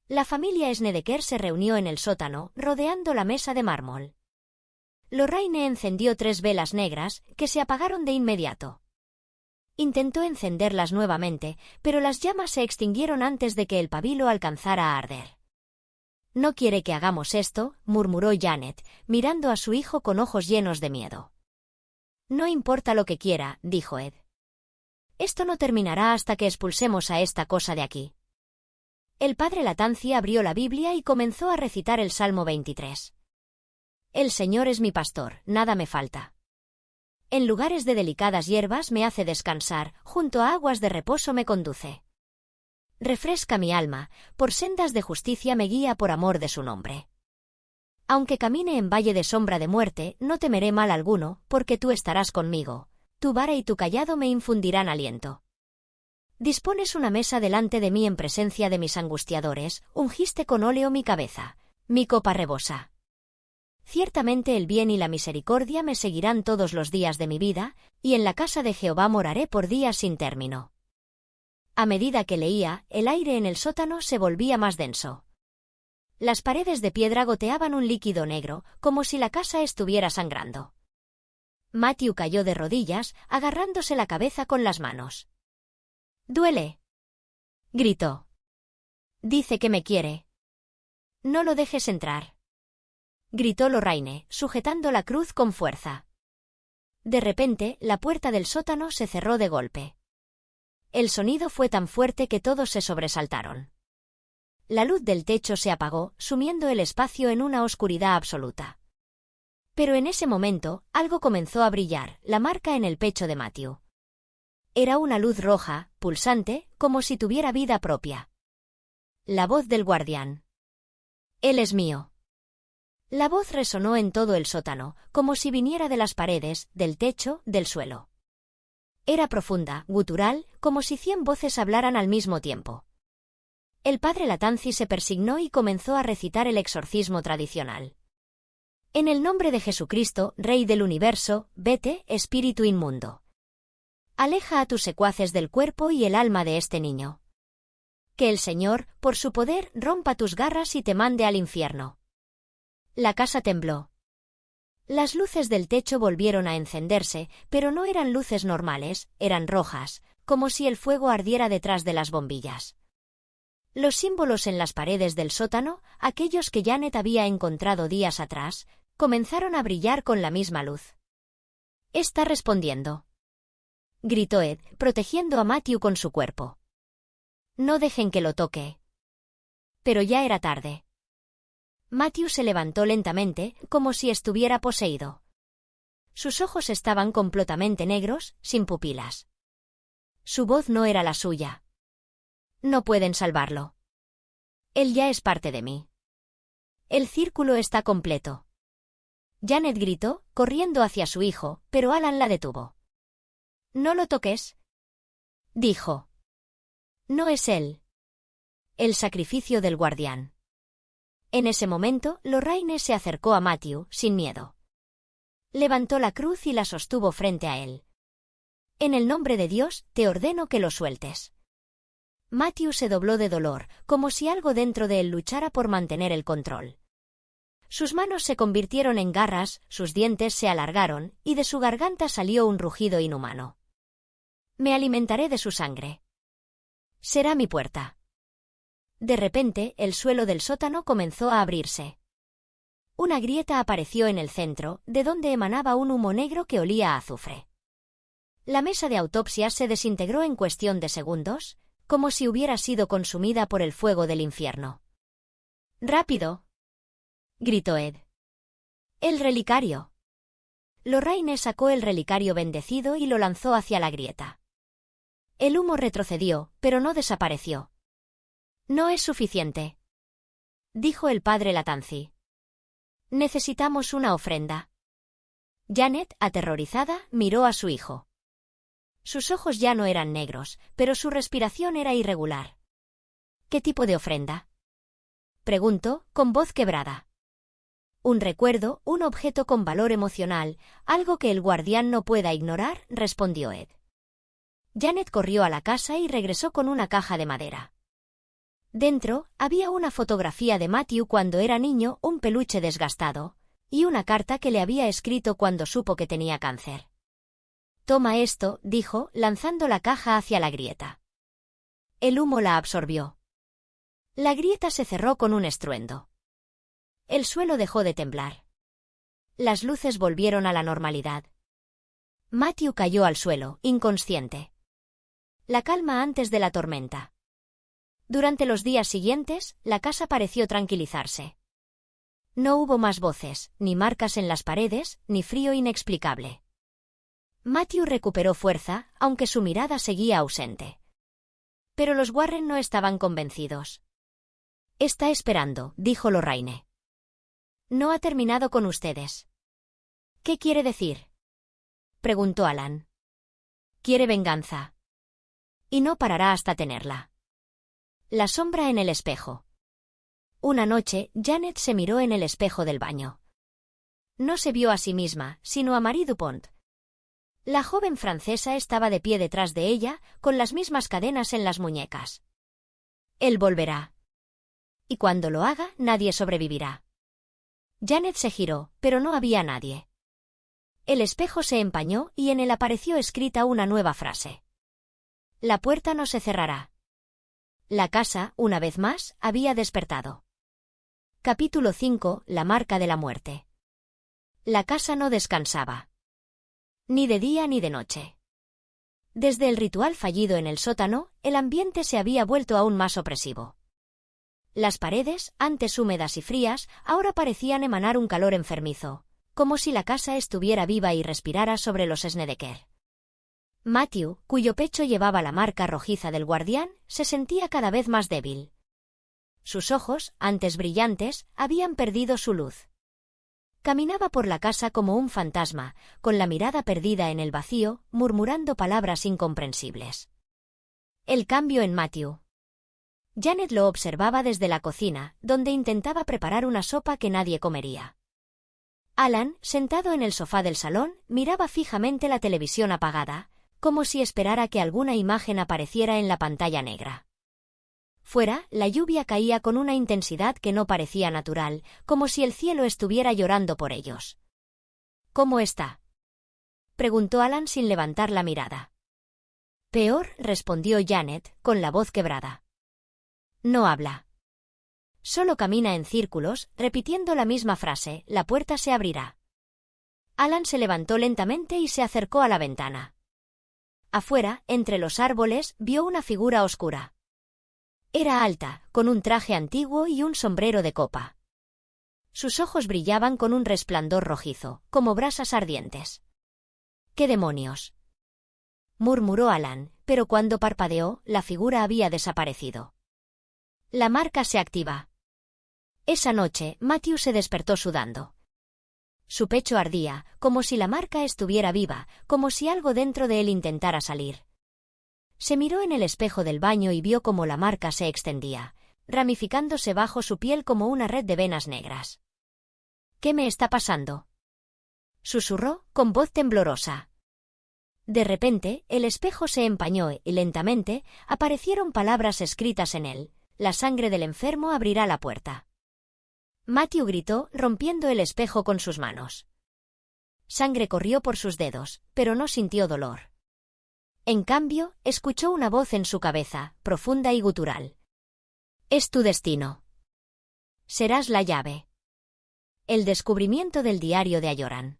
S1: La familia Snedeker se reunió en el sótano, rodeando la mesa de mármol. Lorraine encendió 3 velas negras, que se apagaron de inmediato. Intentó encenderlas nuevamente, pero las llamas se extinguieron antes de que el pabilo alcanzara a arder. No quiere que hagamos esto, murmuró Janet, mirando a su hijo con ojos llenos de miedo. No importa lo que quiera, dijo Ed. Esto no terminará hasta que expulsemos a esta cosa de aquí. El padre Latanzi abrió la Biblia y comenzó a recitar el Salmo 23. El Señor es mi pastor, nada me falta. En lugares de delicadas hierbas me hace descansar, junto a aguas de reposo me conduce. Refresca mi alma, por sendas de justicia me guía por amor de su nombre. Aunque camine en valle de sombra de muerte, no temeré mal alguno, porque tú estarás conmigo. Tu vara y tu cayado me infundirán aliento. Dispones una mesa delante de mí en presencia de mis angustiadores, ungiste con óleo mi cabeza. Mi copa rebosa. Ciertamente el bien y la misericordia me seguirán todos los días de mi vida, y en la casa de Jehová moraré por días sin término. A medida que leía, el aire en el sótano se volvía más denso. Las paredes de piedra goteaban un líquido negro, como si la casa estuviera sangrando. Matthew cayó de rodillas, agarrándose la cabeza con las manos. «¡Duele!», gritó. «Dice que me quiere. No lo dejes entrar», gritó Lorraine, sujetando la cruz con fuerza. De repente, la puerta del sótano se cerró de golpe. El sonido fue tan fuerte que todos se sobresaltaron. La luz del techo se apagó, sumiendo el espacio en una oscuridad absoluta. Pero en ese momento, algo comenzó a brillar, la marca en el pecho de Matthew. Era una luz roja, pulsante, como si tuviera vida propia. La voz del guardián. «Él es mío». La voz resonó en todo el sótano, como si viniera de las paredes, del techo, del suelo. Era profunda, gutural, como si 100 voces hablaran al mismo tiempo. El padre Latanzi se persignó y comenzó a recitar el exorcismo tradicional. En el nombre de Jesucristo, Rey del universo, vete, espíritu inmundo. Aleja a tus secuaces del cuerpo y el alma de este niño. Que el Señor, por su poder, rompa tus garras y te mande al infierno. La casa tembló. Las luces del techo volvieron a encenderse, pero no eran luces normales, eran rojas, como si el fuego ardiera detrás de las bombillas. Los símbolos en las paredes del sótano, aquellos que Janet había encontrado días atrás, comenzaron a brillar con la misma luz. «Está respondiendo», gritó Ed, protegiendo a Matthew con su cuerpo. «No dejen que lo toque». Pero ya era tarde. Matthew se levantó lentamente, como si estuviera poseído. Sus ojos estaban completamente negros, sin pupilas. Su voz no era la suya. «No pueden salvarlo. Él ya es parte de mí. El círculo está completo». Janet gritó, corriendo hacia su hijo, pero Alan la detuvo. «No lo toques», dijo. «No es él. El sacrificio del guardián». En ese momento, Lorraine se acercó a Matthew, sin miedo. Levantó la cruz y la sostuvo frente a él. «En el nombre de Dios, te ordeno que lo sueltes». Matthew se dobló de dolor, como si algo dentro de él luchara por mantener el control. Sus manos se convirtieron en garras, sus dientes se alargaron, y de su garganta salió un rugido inhumano. «Me alimentaré de su sangre. Será mi puerta». De repente, el suelo del sótano comenzó a abrirse. Una grieta apareció en el centro, de donde emanaba un humo negro que olía a azufre. La mesa de autopsia se desintegró en cuestión de segundos, como si hubiera sido consumida por el fuego del infierno. «¡Rápido!», gritó Ed. «El relicario». Lorraine sacó el relicario bendecido y lo lanzó hacia la grieta. El humo retrocedió, pero no desapareció. «No es suficiente», dijo el padre Latanzi. «Necesitamos una ofrenda». Janet, aterrorizada, miró a su hijo. Sus ojos ya no eran negros, pero su respiración era irregular. «¿Qué tipo de ofrenda?», preguntó, con voz quebrada. «Un recuerdo, un objeto con valor emocional, algo que el guardián no pueda ignorar», respondió Ed. Janet corrió a la casa y regresó con una caja de madera. Dentro, había una fotografía de Matthew cuando era niño, un peluche desgastado, y una carta que le había escrito cuando supo que tenía cáncer. «Toma esto», dijo, lanzando la caja hacia la grieta. El humo la absorbió. La grieta se cerró con un estruendo. El suelo dejó de temblar. Las luces volvieron a la normalidad. Matthew cayó al suelo, inconsciente. La calma antes de la tormenta. Durante los días siguientes, la casa pareció tranquilizarse. No hubo más voces, ni marcas en las paredes, ni frío inexplicable. Matthew recuperó fuerza, aunque su mirada seguía ausente. Pero los Warren no estaban convencidos. «Está esperando», dijo Lorraine. «No ha terminado con ustedes». «¿Qué quiere decir?», preguntó Alan. «Quiere venganza. Y no parará hasta tenerla». La sombra en el espejo. Una noche, Janet se miró en el espejo del baño. No se vio a sí misma, sino a Marie Dupont. La joven francesa estaba de pie detrás de ella, con las mismas cadenas en las muñecas. «Él volverá. Y cuando lo haga, nadie sobrevivirá». Janet se giró, pero no había nadie. El espejo se empañó y en él apareció escrita una nueva frase. «La puerta no se cerrará». La casa, una vez más, había despertado. Capítulo 5. La marca de la muerte. La casa no descansaba. Ni de día ni de noche. Desde el ritual fallido en el sótano, el ambiente se había vuelto aún más opresivo. Las paredes, antes húmedas y frías, ahora parecían emanar un calor enfermizo, como si la casa estuviera viva y respirara sobre los Snedeker. Matthew, cuyo pecho llevaba la marca rojiza del guardián, se sentía cada vez más débil. Sus ojos, antes brillantes, habían perdido su luz. Caminaba por la casa como un fantasma, con la mirada perdida en el vacío, murmurando palabras incomprensibles. El cambio en Matthew. Janet lo observaba desde la cocina, donde intentaba preparar una sopa que nadie comería. Alan, sentado en el sofá del salón, miraba fijamente la televisión apagada, como si esperara que alguna imagen apareciera en la pantalla negra. Fuera, la lluvia caía con una intensidad que no parecía natural, como si el cielo estuviera llorando por ellos. ¿Cómo está?, preguntó Alan sin levantar la mirada. Peor, respondió Janet, con la voz quebrada. No habla. Solo camina en círculos, repitiendo la misma frase: la puerta se abrirá. Alan se levantó lentamente y se acercó a la ventana. Afuera, entre los árboles, vio una figura oscura. Era alta, con un traje antiguo y un sombrero de copa. Sus ojos brillaban con un resplandor rojizo, como brasas ardientes. —¿Qué demonios? —murmuró Alan, pero cuando parpadeó, la figura había desaparecido. La marca se activa. Esa noche, Matthew se despertó sudando. Su pecho ardía, como si la marca estuviera viva, como si algo dentro de él intentara salir. Se miró en el espejo del baño y vio cómo la marca se extendía, ramificándose bajo su piel como una red de venas negras. —¿Qué me está pasando? —susurró, con voz temblorosa. De repente, el espejo se empañó y lentamente aparecieron palabras escritas en él: la sangre del enfermo abrirá la puerta. Matthew gritó, rompiendo el espejo con sus manos. Sangre corrió por sus dedos, pero no sintió dolor. En cambio, escuchó una voz en su cabeza, profunda y gutural. «Es tu destino. Serás la llave». El descubrimiento del diario de Ayoran.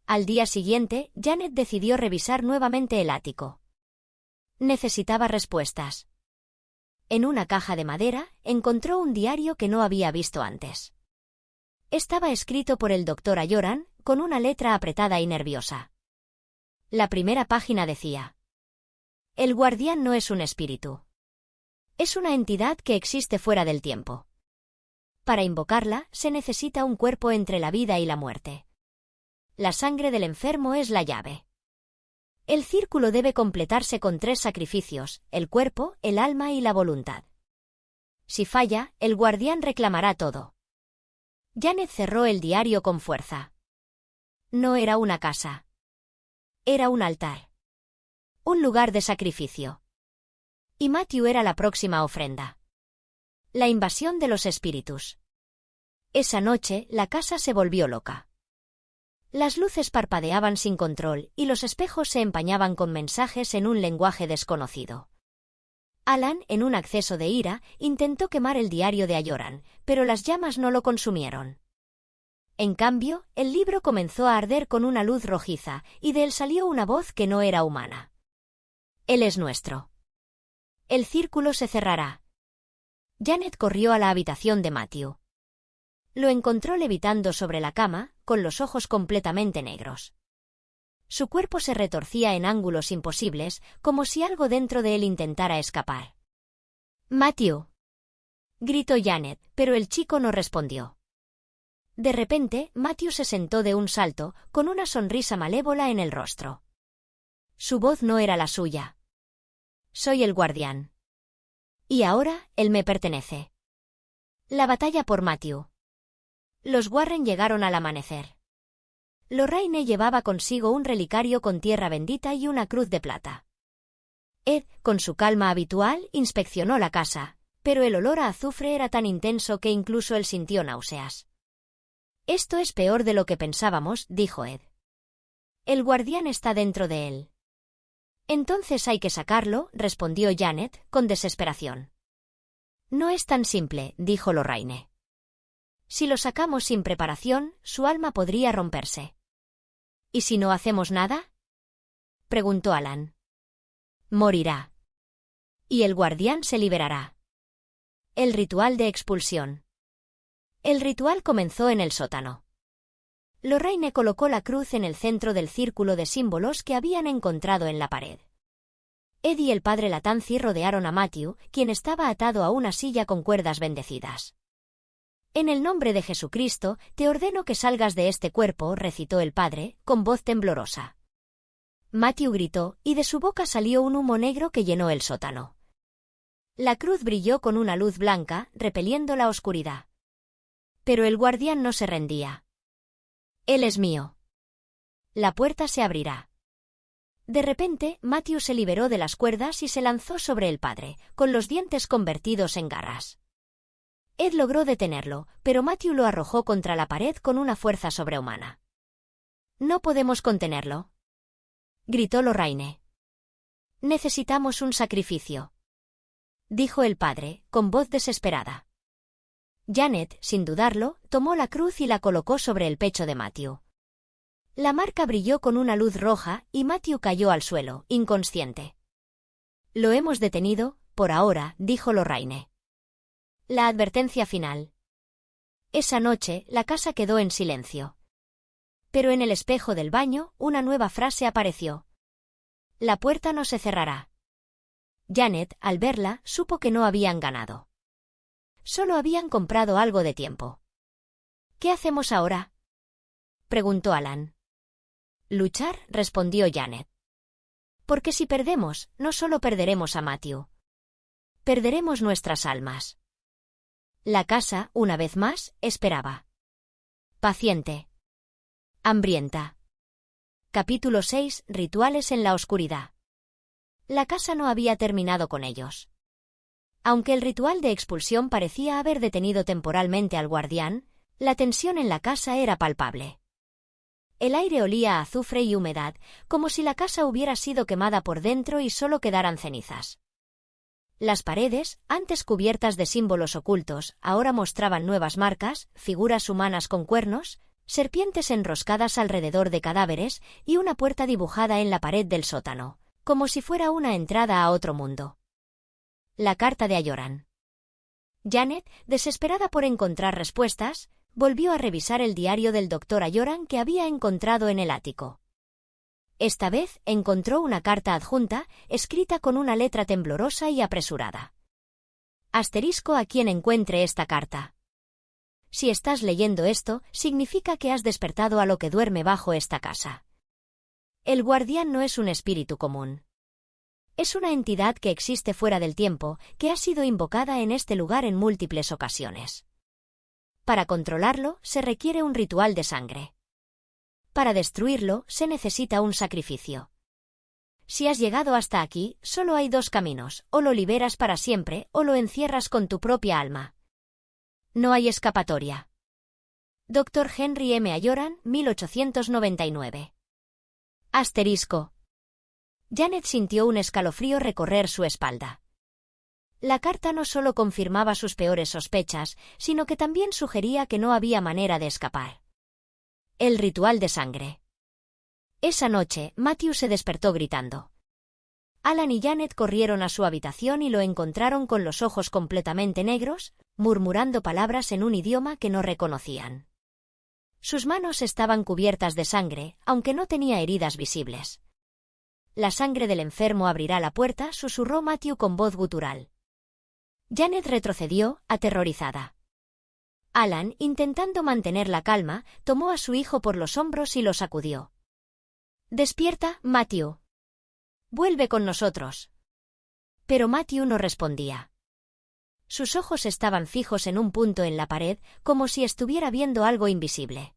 S1: Al día siguiente, Janet decidió revisar nuevamente el ático. Necesitaba respuestas. En una caja de madera, encontró un diario que no había visto antes. Estaba escrito por el Dr. Ayoran, con una letra apretada y nerviosa. La primera página decía: «El guardián no es un espíritu. Es una entidad que existe fuera del tiempo. Para invocarla, se necesita un cuerpo entre la vida y la muerte. La sangre del enfermo es la llave. El círculo debe completarse con 3 sacrificios: el cuerpo, el alma y la voluntad. Si falla, el guardián reclamará todo». Janet cerró el diario con fuerza. No era una casa. Era un altar. Un lugar de sacrificio. Y Matthew era la próxima ofrenda. La invasión de los espíritus. Esa noche, la casa se volvió loca. Las luces parpadeaban sin control y los espejos se empañaban con mensajes en un lenguaje desconocido. Alan, en un acceso de ira, intentó quemar el diario de Ayoran, pero las llamas no lo consumieron. En cambio, el libro comenzó a arder con una luz rojiza, y de él salió una voz que no era humana. «Él es nuestro. El círculo se cerrará». Janet corrió a la habitación de Matthew. Lo encontró levitando sobre la cama, con los ojos completamente negros. Su cuerpo se retorcía en ángulos imposibles, como si algo dentro de él intentara escapar. «Matthew», gritó Janet, pero el chico no respondió. De repente, Matthew se sentó de un salto, con una sonrisa malévola en el rostro. Su voz no era la suya. «Soy el guardián. Y ahora, él me pertenece». La batalla por Matthew. Los Warren llegaron al amanecer. Lorraine llevaba consigo un relicario con tierra bendita y una cruz de plata. Ed, con su calma habitual, inspeccionó la casa, pero el olor a azufre era tan intenso que incluso él sintió náuseas. «Esto es peor de lo que pensábamos», dijo Ed. «El guardián está dentro de él». «Entonces hay que sacarlo», respondió Janet, con desesperación. «No es tan simple», dijo Lorraine. «Si lo sacamos sin preparación, su alma podría romperse». «¿Y si no hacemos nada?», preguntó Alan. «Morirá. Y el guardián se liberará». El ritual de expulsión. El ritual comenzó en el sótano. Lorraine colocó la cruz en el centro del círculo de símbolos que habían encontrado en la pared. Ed y el padre Latanzi rodearon a Matthew, quien estaba atado a una silla con cuerdas bendecidas. «En el nombre de Jesucristo, te ordeno que salgas de este cuerpo», recitó el padre, con voz temblorosa. Matthew gritó, y de su boca salió un humo negro que llenó el sótano. La cruz brilló con una luz blanca, repeliendo la oscuridad. Pero el guardián no se rendía. «Él es mío. La puerta se abrirá». De repente, Matthew se liberó de las cuerdas y se lanzó sobre el padre, con los dientes convertidos en garras. Ed logró detenerlo, pero Matthew lo arrojó contra la pared con una fuerza sobrehumana. «No podemos contenerlo», gritó Lorraine. «Necesitamos un sacrificio», dijo el padre, con voz desesperada. Janet, sin dudarlo, tomó la cruz y la colocó sobre el pecho de Matthew. La marca brilló con una luz roja y Matthew cayó al suelo, inconsciente. «Lo hemos detenido, por ahora», dijo Lorraine. La advertencia final. Esa noche, la casa quedó en silencio. Pero en el espejo del baño, una nueva frase apareció. «La puerta no se cerrará». Janet, al verla, supo que no habían ganado. Solo habían comprado algo de tiempo. «¿Qué hacemos ahora?», preguntó Alan. «Luchar», respondió Janet. «Porque si perdemos, no solo perderemos a Matthew. Perderemos nuestras almas». La casa, una vez más, esperaba. Paciente. Hambrienta. Capítulo 6. Rituales en la oscuridad. La casa no había terminado con ellos. Aunque el ritual de expulsión parecía haber detenido temporalmente al guardián, la tensión en la casa era palpable. El aire olía a azufre y humedad, como si la casa hubiera sido quemada por dentro y solo quedaran cenizas. Las paredes, antes cubiertas de símbolos ocultos, ahora mostraban nuevas marcas, figuras humanas con cuernos, serpientes enroscadas alrededor de cadáveres y una puerta dibujada en la pared del sótano, como si fuera una entrada a otro mundo. La carta de Ayoran. Janet, desesperada por encontrar respuestas, volvió a revisar el diario del Dr. Ayoran que había encontrado en el ático. Esta vez encontró una carta adjunta, escrita con una letra temblorosa y apresurada. Asterisco a quien encuentre esta carta. Si estás leyendo esto, significa que has despertado a lo que duerme bajo esta casa. El guardián no es un espíritu común. Es una entidad que existe fuera del tiempo, que ha sido invocada en este lugar en múltiples ocasiones. Para controlarlo, se requiere un ritual de sangre. Para destruirlo, se necesita un sacrificio. Si has llegado hasta aquí, solo hay dos caminos, o lo liberas para siempre, o lo encierras con tu propia alma. No hay escapatoria. Dr. Henry M. Ayoran, 1899. Asterisco. Janet sintió un escalofrío recorrer su espalda. La carta no solo confirmaba sus peores sospechas, sino que también sugería que no había manera de escapar. El ritual de sangre. Esa noche, Matthew se despertó gritando. Alan y Janet corrieron a su habitación y lo encontraron con los ojos completamente negros, murmurando palabras en un idioma que no reconocían. Sus manos estaban cubiertas de sangre, aunque no tenía heridas visibles. «La sangre del enfermo abrirá la puerta», susurró Matthew con voz gutural. Janet retrocedió, aterrorizada. Alan, intentando mantener la calma, tomó a su hijo por los hombros y lo sacudió. «Despierta, Matthew. Vuelve con nosotros». Pero Matthew no respondía. Sus ojos estaban fijos en un punto en la pared, como si estuviera viendo algo invisible.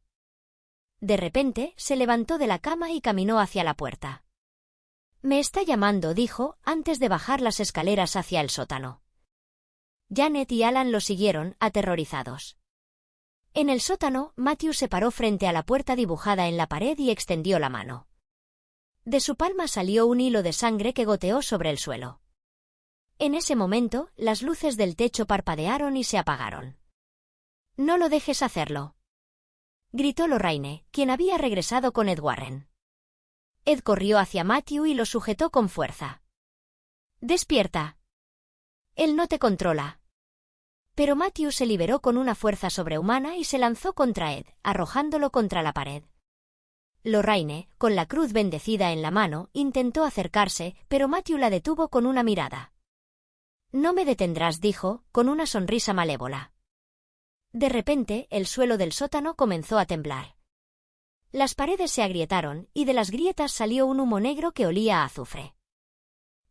S1: De repente, se levantó de la cama y caminó hacia la puerta. «Me está llamando», dijo, antes de bajar las escaleras hacia el sótano. Janet y Alan lo siguieron, aterrorizados. En el sótano, Matthew se paró frente a la puerta dibujada en la pared y extendió la mano. De su palma salió un hilo de sangre que goteó sobre el suelo. En ese momento, las luces del techo parpadearon y se apagaron. «No lo dejes hacerlo», gritó Lorraine, quien había regresado con Ed Warren. Ed corrió hacia Matthew y lo sujetó con fuerza. «Despierta. Él no te controla». Pero Matthew se liberó con una fuerza sobrehumana y se lanzó contra Ed, arrojándolo contra la pared. Lorraine, con la cruz bendecida en la mano, intentó acercarse, pero Matthew la detuvo con una mirada. «No me detendrás», dijo, con una sonrisa malévola. De repente, el suelo del sótano comenzó a temblar. Las paredes se agrietaron, y de las grietas salió un humo negro que olía a azufre.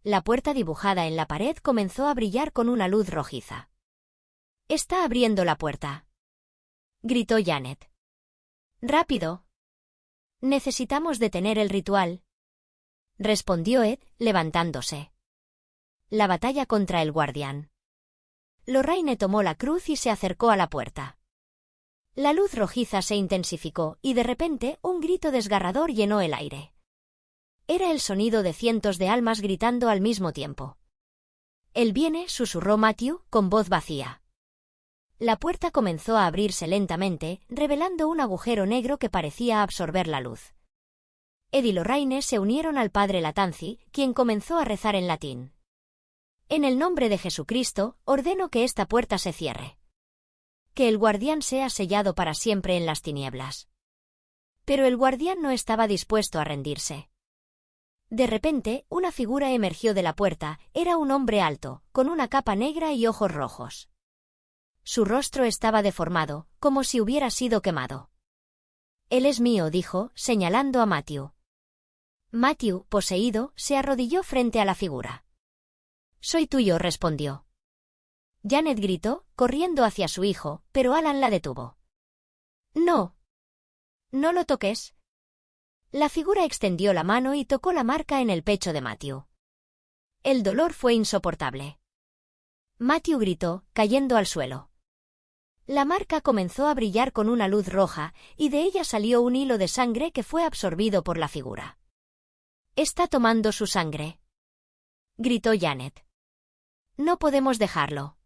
S1: La puerta dibujada en la pared comenzó a brillar con una luz rojiza. «Está abriendo la puerta», gritó Janet. «Rápido. Necesitamos detener el ritual». respondió Ed, levantándose. La batalla contra el guardián. Lorraine tomó la cruz y se acercó a la puerta. La luz rojiza se intensificó y de repente un grito desgarrador llenó el aire. Era el sonido de cientos de almas gritando al mismo tiempo. «Él viene», susurró Matthew, con voz vacía. La puerta comenzó a abrirse lentamente, revelando un agujero negro que parecía absorber la luz. Ed y Lorraine se unieron al padre Latanzi, quien comenzó a rezar en latín. «En el nombre de Jesucristo, ordeno que esta puerta se cierre. Que el guardián sea sellado para siempre en las tinieblas». Pero el guardián no estaba dispuesto a rendirse. De repente, una figura emergió de la puerta. Era un hombre alto, con una capa negra y ojos rojos. Su rostro estaba deformado, como si hubiera sido quemado. «Él es mío», dijo, señalando a Matthew. Matthew, poseído, se arrodilló frente a la figura. «Soy tuyo», respondió. Janet gritó, corriendo hacia su hijo, pero Alan la detuvo. «No. No lo toques». La figura extendió la mano y tocó la marca en el pecho de Matthew. El dolor fue insoportable. Matthew gritó, cayendo al suelo. La marca comenzó a brillar con una luz roja, y de ella salió un hilo de sangre que fue absorbido por la figura. «Está tomando su sangre», gritó Janet. «No podemos dejarlo»,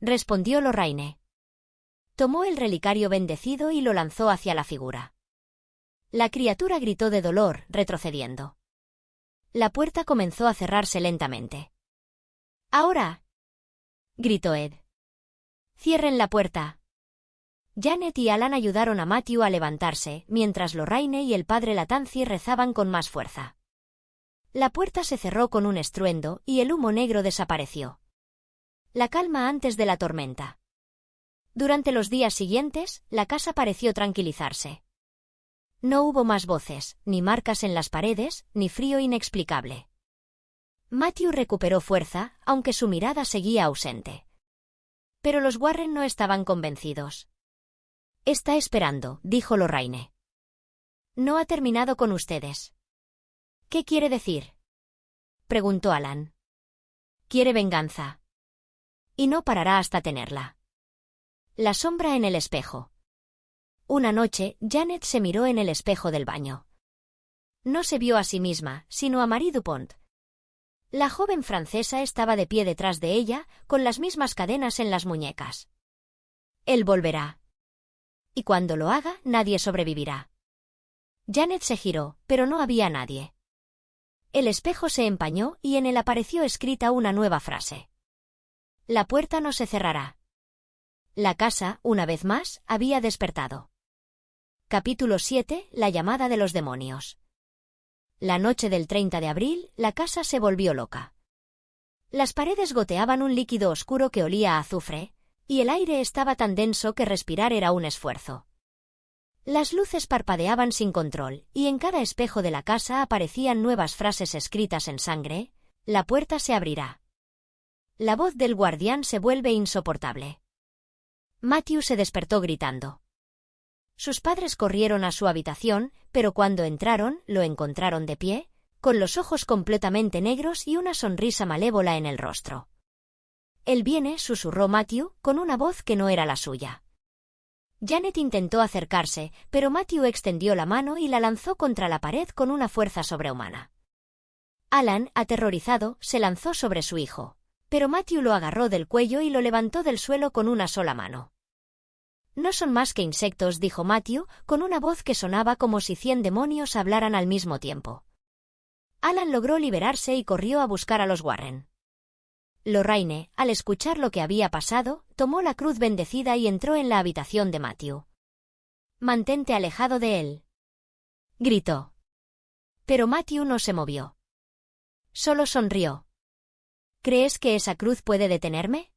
S1: respondió Lorraine. Tomó el relicario bendecido y lo lanzó hacia la figura. La criatura gritó de dolor, retrocediendo. La puerta comenzó a cerrarse lentamente. «¡Ahora!», gritó Ed. «Cierren la puerta». Janet y Alan ayudaron a Matthew a levantarse, mientras Lorraine y el padre Latanzi rezaban con más fuerza. La puerta se cerró con un estruendo y el humo negro desapareció. La calma antes de la tormenta. Durante los días siguientes, la casa pareció tranquilizarse. No hubo más voces, ni marcas en las paredes, ni frío inexplicable. Matthew recuperó fuerza, aunque su mirada seguía ausente. Pero los Warren no estaban convencidos. «Está esperando», dijo Lorraine. «No ha terminado con ustedes». «¿Qué quiere decir?», preguntó Alan. «Quiere venganza. Y no parará hasta tenerla». La sombra en el espejo. Una noche, Janet se miró en el espejo del baño. No se vio a sí misma, sino a Marie Dupont. La joven francesa estaba de pie detrás de ella, con las mismas cadenas en las muñecas. «Él volverá. Y cuando lo haga, nadie sobrevivirá». Janet se giró, pero no había nadie. El espejo se empañó y en él apareció escrita una nueva frase. «La puerta no se cerrará». La casa, una vez más, había despertado. Capítulo 7. La llamada de los demonios. La noche del 30 de abril, la casa se volvió loca. Las paredes goteaban un líquido oscuro que olía a azufre, y el aire estaba tan denso que respirar era un esfuerzo. Las luces parpadeaban sin control, y en cada espejo de la casa aparecían nuevas frases escritas en sangre: «La puerta se abrirá». La voz del guardián se vuelve insoportable. Matthew se despertó gritando. Sus padres corrieron a su habitación, pero cuando entraron, lo encontraron de pie, con los ojos completamente negros y una sonrisa malévola en el rostro. «Él viene», susurró Matthew, con una voz que no era la suya. Janet intentó acercarse, pero Matthew extendió la mano y la lanzó contra la pared con una fuerza sobrehumana. Alan, aterrorizado, se lanzó sobre su hijo, pero Matthew lo agarró del cuello y lo levantó del suelo con una sola mano. «No son más que insectos», dijo Matthew, con una voz que sonaba como si 100 demonios hablaran al mismo tiempo. Alan logró liberarse y corrió a buscar a los Warren. Lorraine, al escuchar lo que había pasado, tomó la cruz bendecida y entró en la habitación de Matthew. «Mantente alejado de él», gritó. Pero Matthew no se movió. Solo sonrió. «¿Crees que esa cruz puede detenerme?».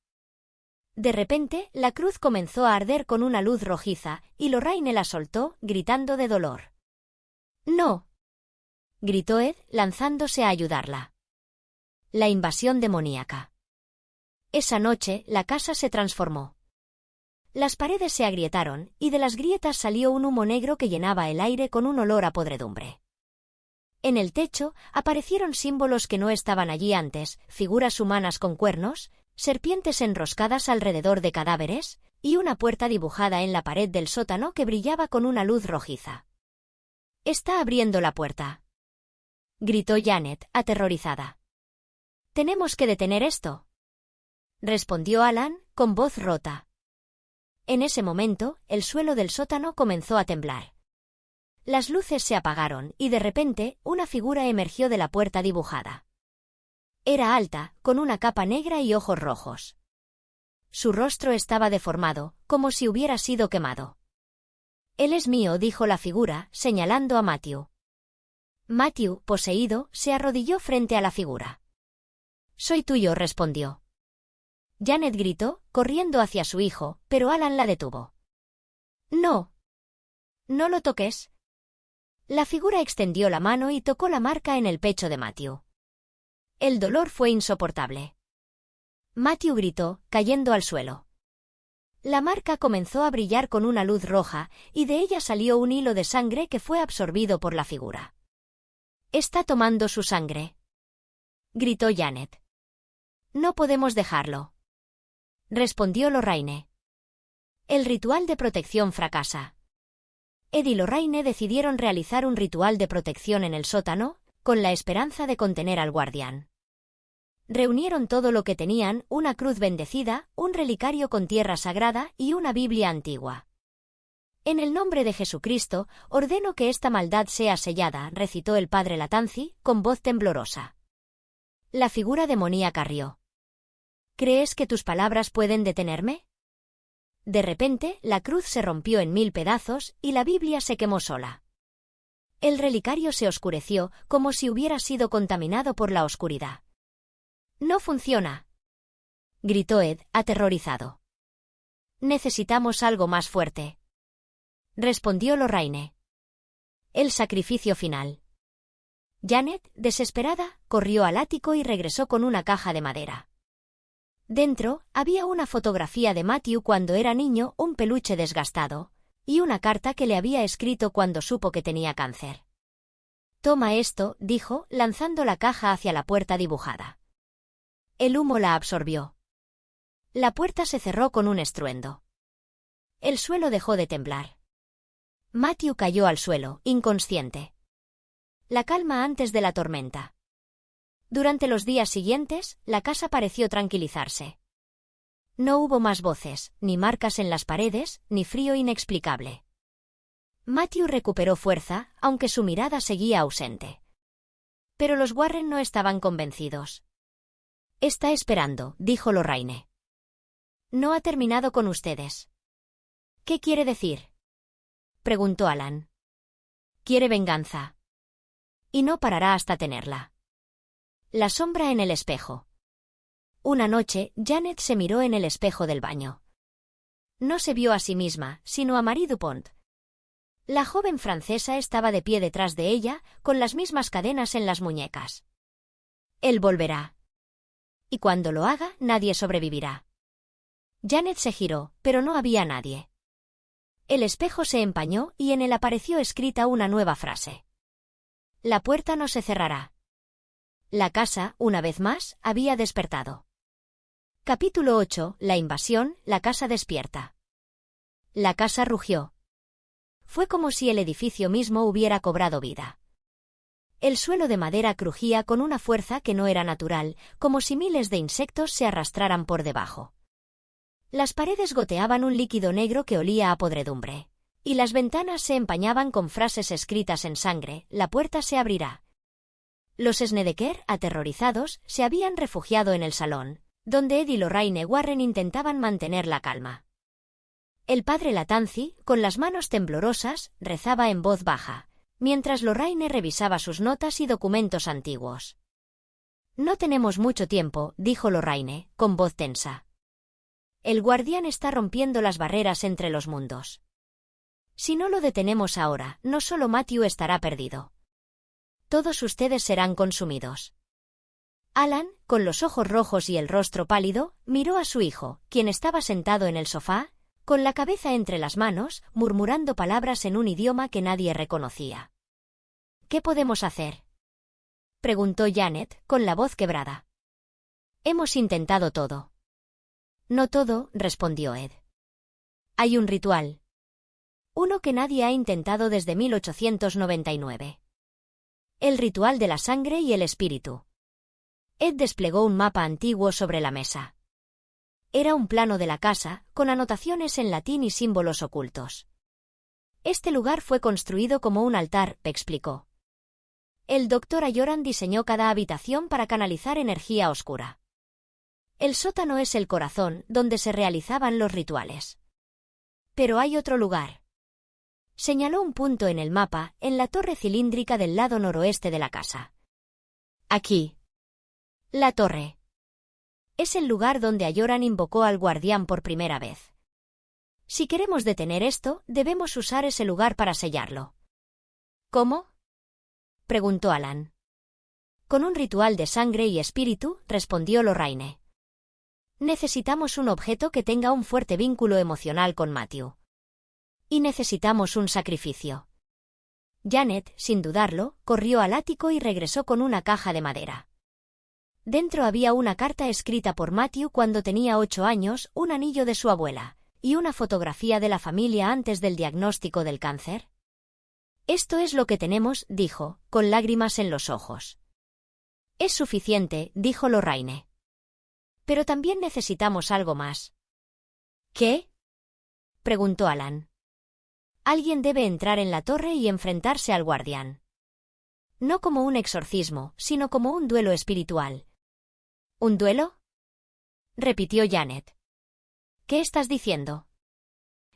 S1: De repente, la cruz comenzó a arder con una luz rojiza, y Lorraine la soltó, gritando de dolor. «¡No!», gritó Ed, lanzándose a ayudarla. La invasión demoníaca. Esa noche, la casa se transformó. Las paredes se agrietaron, y de las grietas salió un humo negro que llenaba el aire con un olor a podredumbre. En el techo aparecieron símbolos que no estaban allí antes, figuras humanas con cuernos, serpientes enroscadas alrededor de cadáveres, y una puerta dibujada en la pared del sótano que brillaba con una luz rojiza. «Está abriendo la puerta», gritó Janet, aterrorizada. «Tenemos que detener esto», respondió Alan, con voz rota. En ese momento, el suelo del sótano comenzó a temblar. Las luces se apagaron y de repente, una figura emergió de la puerta dibujada. Era alta, con una capa negra y ojos rojos. Su rostro estaba deformado, como si hubiera sido quemado. «Él es mío», dijo la figura, señalando a Matthew. Matthew, poseído, se arrodilló frente a la figura. «Soy tuyo», respondió. Janet gritó, corriendo hacia su hijo, pero Alan la detuvo. «No. No lo toques». La figura extendió la mano y tocó la marca en el pecho de Matthew. El dolor fue insoportable. Matthew gritó, cayendo al suelo. La marca comenzó a brillar con una luz roja, y de ella salió un hilo de sangre que fue absorbido por la figura. «Está tomando su sangre», gritó Janet. «No podemos dejarlo», respondió Lorraine. El ritual de protección fracasa. Ed y Lorraine decidieron realizar un ritual de protección en el sótano, con la esperanza de contener al guardián. Reunieron todo lo que tenían, una cruz bendecida, un relicario con tierra sagrada y una Biblia antigua. «En el nombre de Jesucristo, ordeno que esta maldad sea sellada», recitó el padre Latanzi, con voz temblorosa. La figura demoníaca rió. «¿Crees que tus palabras pueden detenerme?». De repente, la cruz se rompió en 1000 pedazos y la Biblia se quemó sola. El relicario se oscureció, como si hubiera sido contaminado por la oscuridad. «No funciona», gritó Ed, aterrorizado. «Necesitamos algo más fuerte», respondió Lorraine. «El sacrificio final». Janet, desesperada, corrió al ático y regresó con una caja de madera. Dentro, había una fotografía de Matthew cuando era niño, un peluche desgastado, y una carta que le había escrito cuando supo que tenía cáncer. «Toma esto», dijo, lanzando la caja hacia la puerta dibujada. El humo la absorbió. La puerta se cerró con un estruendo. El suelo dejó de temblar. Matthew cayó al suelo, inconsciente. La calma antes de la tormenta. Durante los días siguientes, la casa pareció tranquilizarse. No hubo más voces, ni marcas en las paredes, ni frío inexplicable. Matthew recuperó fuerza, aunque su mirada seguía ausente. Pero los Warren no estaban convencidos. «Está esperando», dijo Lorraine. «No ha terminado con ustedes». «¿Qué quiere decir?», preguntó Alan. «Quiere venganza. Y no parará hasta tenerla». La sombra en el espejo. Una noche, Janet se miró en el espejo del baño. No se vio a sí misma, sino a Marie Dupont. La joven francesa estaba de pie detrás de ella, con las mismas cadenas en las muñecas. «Él volverá. Y cuando lo haga, nadie sobrevivirá». Janet se giró, pero no había nadie. El espejo se empañó y en él apareció escrita una nueva frase. «La puerta no se cerrará». La casa, una vez más, había despertado. Capítulo 8. La invasión, la casa despierta. La casa rugió. Fue como si el edificio mismo hubiera cobrado vida. El suelo de madera crujía con una fuerza que no era natural, como si miles de insectos se arrastraran por debajo. Las paredes goteaban un líquido negro que olía a podredumbre. Y las ventanas se empañaban con frases escritas en sangre: «La puerta se abrirá». Los Snedeker, aterrorizados, se habían refugiado en el salón, donde Ed y Lorraine Warren intentaban mantener la calma. El padre Latanzi, con las manos temblorosas, rezaba en voz baja, mientras Lorraine revisaba sus notas y documentos antiguos. «No tenemos mucho tiempo», dijo Lorraine, con voz tensa. «El guardián está rompiendo las barreras entre los mundos. Si no lo detenemos ahora, no solo Matthew estará perdido. Todos ustedes serán consumidos». Alan, con los ojos rojos y el rostro pálido, miró a su hijo, quien estaba sentado en el sofá, con la cabeza entre las manos, murmurando palabras en un idioma que nadie reconocía. «¿Qué podemos hacer?», Preguntó Janet, con la voz quebrada. Hemos intentado todo. No todo, respondió Ed. Hay un ritual. Uno que nadie ha intentado desde 1899. El ritual de la sangre y el espíritu. Ed desplegó un mapa antiguo sobre la mesa. Era un plano de la casa, con anotaciones en latín y símbolos ocultos. Este lugar fue construido como un altar, explicó. El Dr. Ayoran diseñó cada habitación para canalizar energía oscura. El sótano es el corazón, donde se realizaban los rituales. Pero hay otro lugar. Señaló un punto en el mapa, en la torre cilíndrica del lado noroeste de la casa. Aquí. La torre. Es el lugar donde Ayoran invocó al guardián por primera vez. Si queremos detener esto, debemos usar ese lugar para sellarlo. ¿Cómo? Preguntó Alan. Con un ritual de sangre y espíritu, respondió Lorraine. Necesitamos un objeto que tenga un fuerte vínculo emocional con Matthew. Y necesitamos un sacrificio. Janet, sin dudarlo, corrió al ático y regresó con una caja de madera. Dentro había una carta escrita por Matthew cuando tenía 8 años, un anillo de su abuela, y una fotografía de la familia antes del diagnóstico del cáncer. Esto es lo que tenemos, dijo, con lágrimas en los ojos. Es suficiente, dijo Lorraine. Pero también necesitamos algo más. ¿Qué? Preguntó Alan. Alguien debe entrar en la torre y enfrentarse al guardián. No como un exorcismo, sino como un duelo espiritual. ¿Un duelo? Repitió Janet. ¿Qué estás diciendo?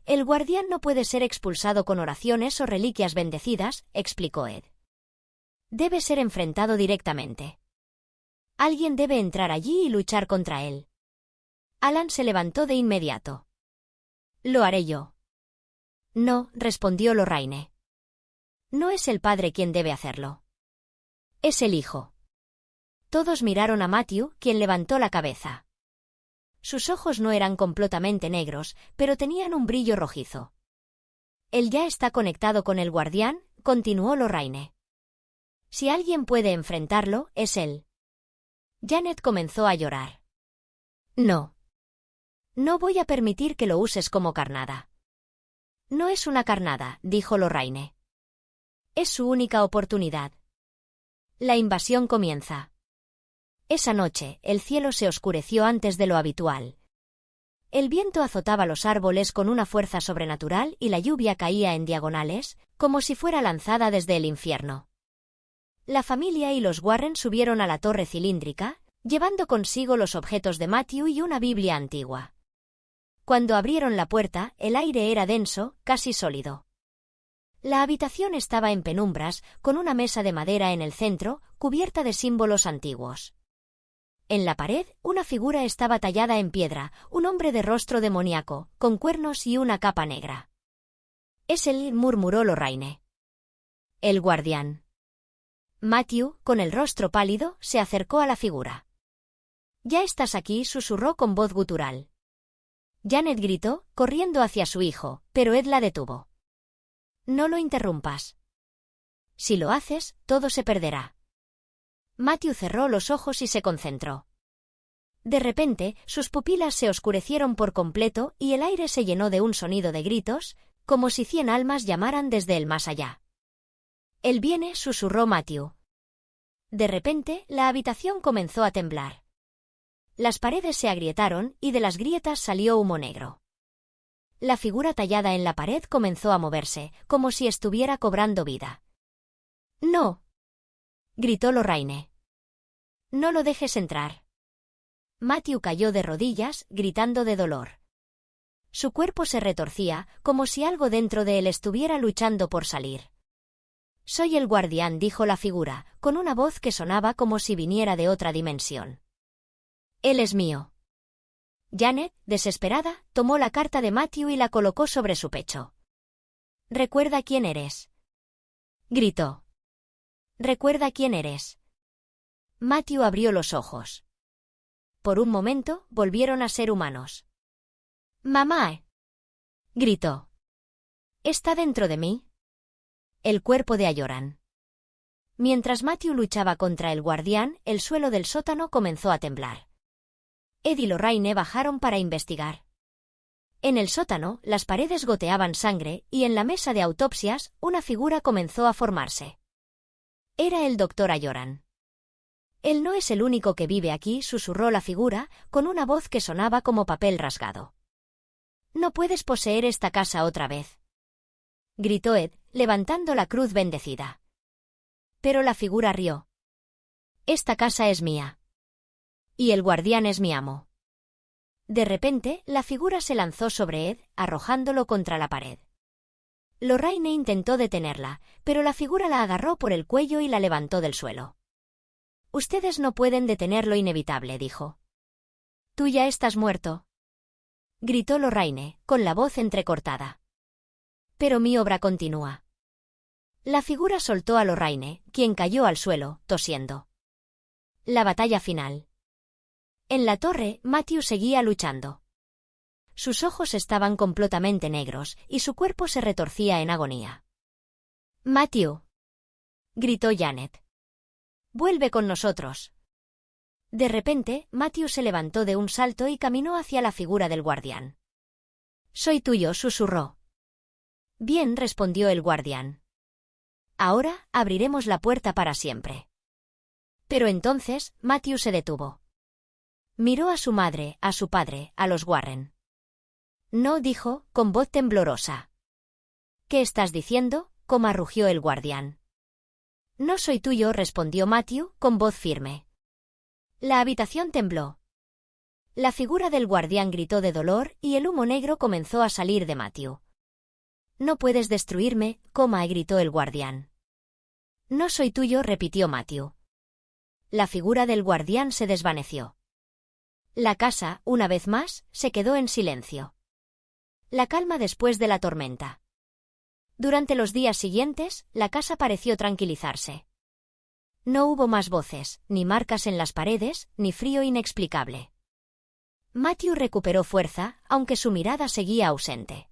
S1: El guardián no puede ser expulsado con oraciones o reliquias bendecidas, explicó Ed. Debe ser enfrentado directamente. Alguien debe entrar allí y luchar contra él. Alan se levantó de inmediato. Lo haré yo. No, respondió Lorraine. No es el padre quien debe hacerlo. Es el hijo. Todos miraron a Matthew, quien levantó la cabeza. Sus ojos no eran completamente negros, pero tenían un brillo rojizo. Él ya está conectado con el guardián, continuó Lorraine. Si alguien puede enfrentarlo, es él. Janet comenzó a llorar. No. No voy a permitir que lo uses como carnada. No es una carnada, dijo Lorraine. Es su única oportunidad. La invasión comienza. Esa noche, el cielo se oscureció antes de lo habitual. El viento azotaba los árboles con una fuerza sobrenatural y la lluvia caía en diagonales, como si fuera lanzada desde el infierno. La familia y los Warren subieron a la torre cilíndrica, llevando consigo los objetos de Matthew y una Biblia antigua. Cuando abrieron la puerta, el aire era denso, casi sólido. La habitación estaba en penumbras, con una mesa de madera en el centro, cubierta de símbolos antiguos. En la pared, una figura estaba tallada en piedra, un hombre de rostro demoníaco, con cuernos y una capa negra. Es él, murmuró Lorraine. El guardián. Matthew, con el rostro pálido, se acercó a la figura. Ya estás aquí, susurró con voz gutural. Janet gritó, corriendo hacia su hijo, pero Ed la detuvo. No lo interrumpas. Si lo haces, todo se perderá. Matthew cerró los ojos y se concentró. De repente, sus pupilas se oscurecieron por completo y el aire se llenó de un sonido de gritos, como si 100 almas llamaran desde el más allá. Él viene, susurró Matthew. De repente, la habitación comenzó a temblar. Las paredes se agrietaron y de las grietas salió humo negro. La figura tallada en la pared comenzó a moverse, como si estuviera cobrando vida. ¡No! Gritó Lorraine. No lo dejes entrar. Matthew cayó de rodillas, gritando de dolor. Su cuerpo se retorcía, como si algo dentro de él estuviera luchando por salir. Soy el guardián, dijo la figura, con una voz que sonaba como si viniera de otra dimensión. Él es mío. Janet, desesperada, tomó la carta de Matthew y la colocó sobre su pecho. Recuerda quién eres. Gritó. Recuerda quién eres. Matthew abrió los ojos. Por un momento, volvieron a ser humanos. ¡Mamá! Gritó. ¿Está dentro de mí? El cuerpo de Ayoran. Mientras Matthew luchaba contra el guardián, el suelo del sótano comenzó a temblar. Ed y Lorraine bajaron para investigar. En el sótano, las paredes goteaban sangre, y en la mesa de autopsias, una figura comenzó a formarse. Era el Dr. Ayoran. Él no es el único que vive aquí, susurró la figura, con una voz que sonaba como papel rasgado. No puedes poseer esta casa otra vez, gritó Ed, levantando la cruz bendecida. Pero la figura rió. Esta casa es mía. Y el guardián es mi amo. De repente, la figura se lanzó sobre Ed, arrojándolo contra la pared. Lorraine intentó detenerla, pero la figura la agarró por el cuello y la levantó del suelo. Ustedes no pueden detener lo inevitable, dijo. Tú ya estás muerto, gritó Lorraine, con la voz entrecortada. Pero mi obra continúa. La figura soltó a Lorraine, quien cayó al suelo, tosiendo. La batalla final. En la torre, Matthew seguía luchando. Sus ojos estaban completamente negros, y su cuerpo se retorcía en agonía. «Matthew», gritó Janet. «Vuelve con nosotros». De repente, Matthew se levantó de un salto y caminó hacia la figura del guardián. «Soy tuyo», susurró. «Bien», respondió el guardián. «Ahora, abriremos la puerta para siempre». Pero entonces, Matthew se detuvo. Miró a su madre, a su padre, a los Warren. «No», dijo, con voz temblorosa. «¿Qué estás diciendo?», rugió el guardián. «No soy tuyo», respondió Matthew, con voz firme. La habitación tembló. La figura del guardián gritó de dolor y el humo negro comenzó a salir de Matthew. «No puedes destruirme», gritó el guardián. «No soy tuyo», repitió Matthew. La figura del guardián se desvaneció. La casa, una vez más, se quedó en silencio. La calma después de la tormenta. Durante los días siguientes, la casa pareció tranquilizarse. No hubo más voces, ni marcas en las paredes, ni frío inexplicable. Matthew recuperó fuerza, aunque su mirada seguía ausente.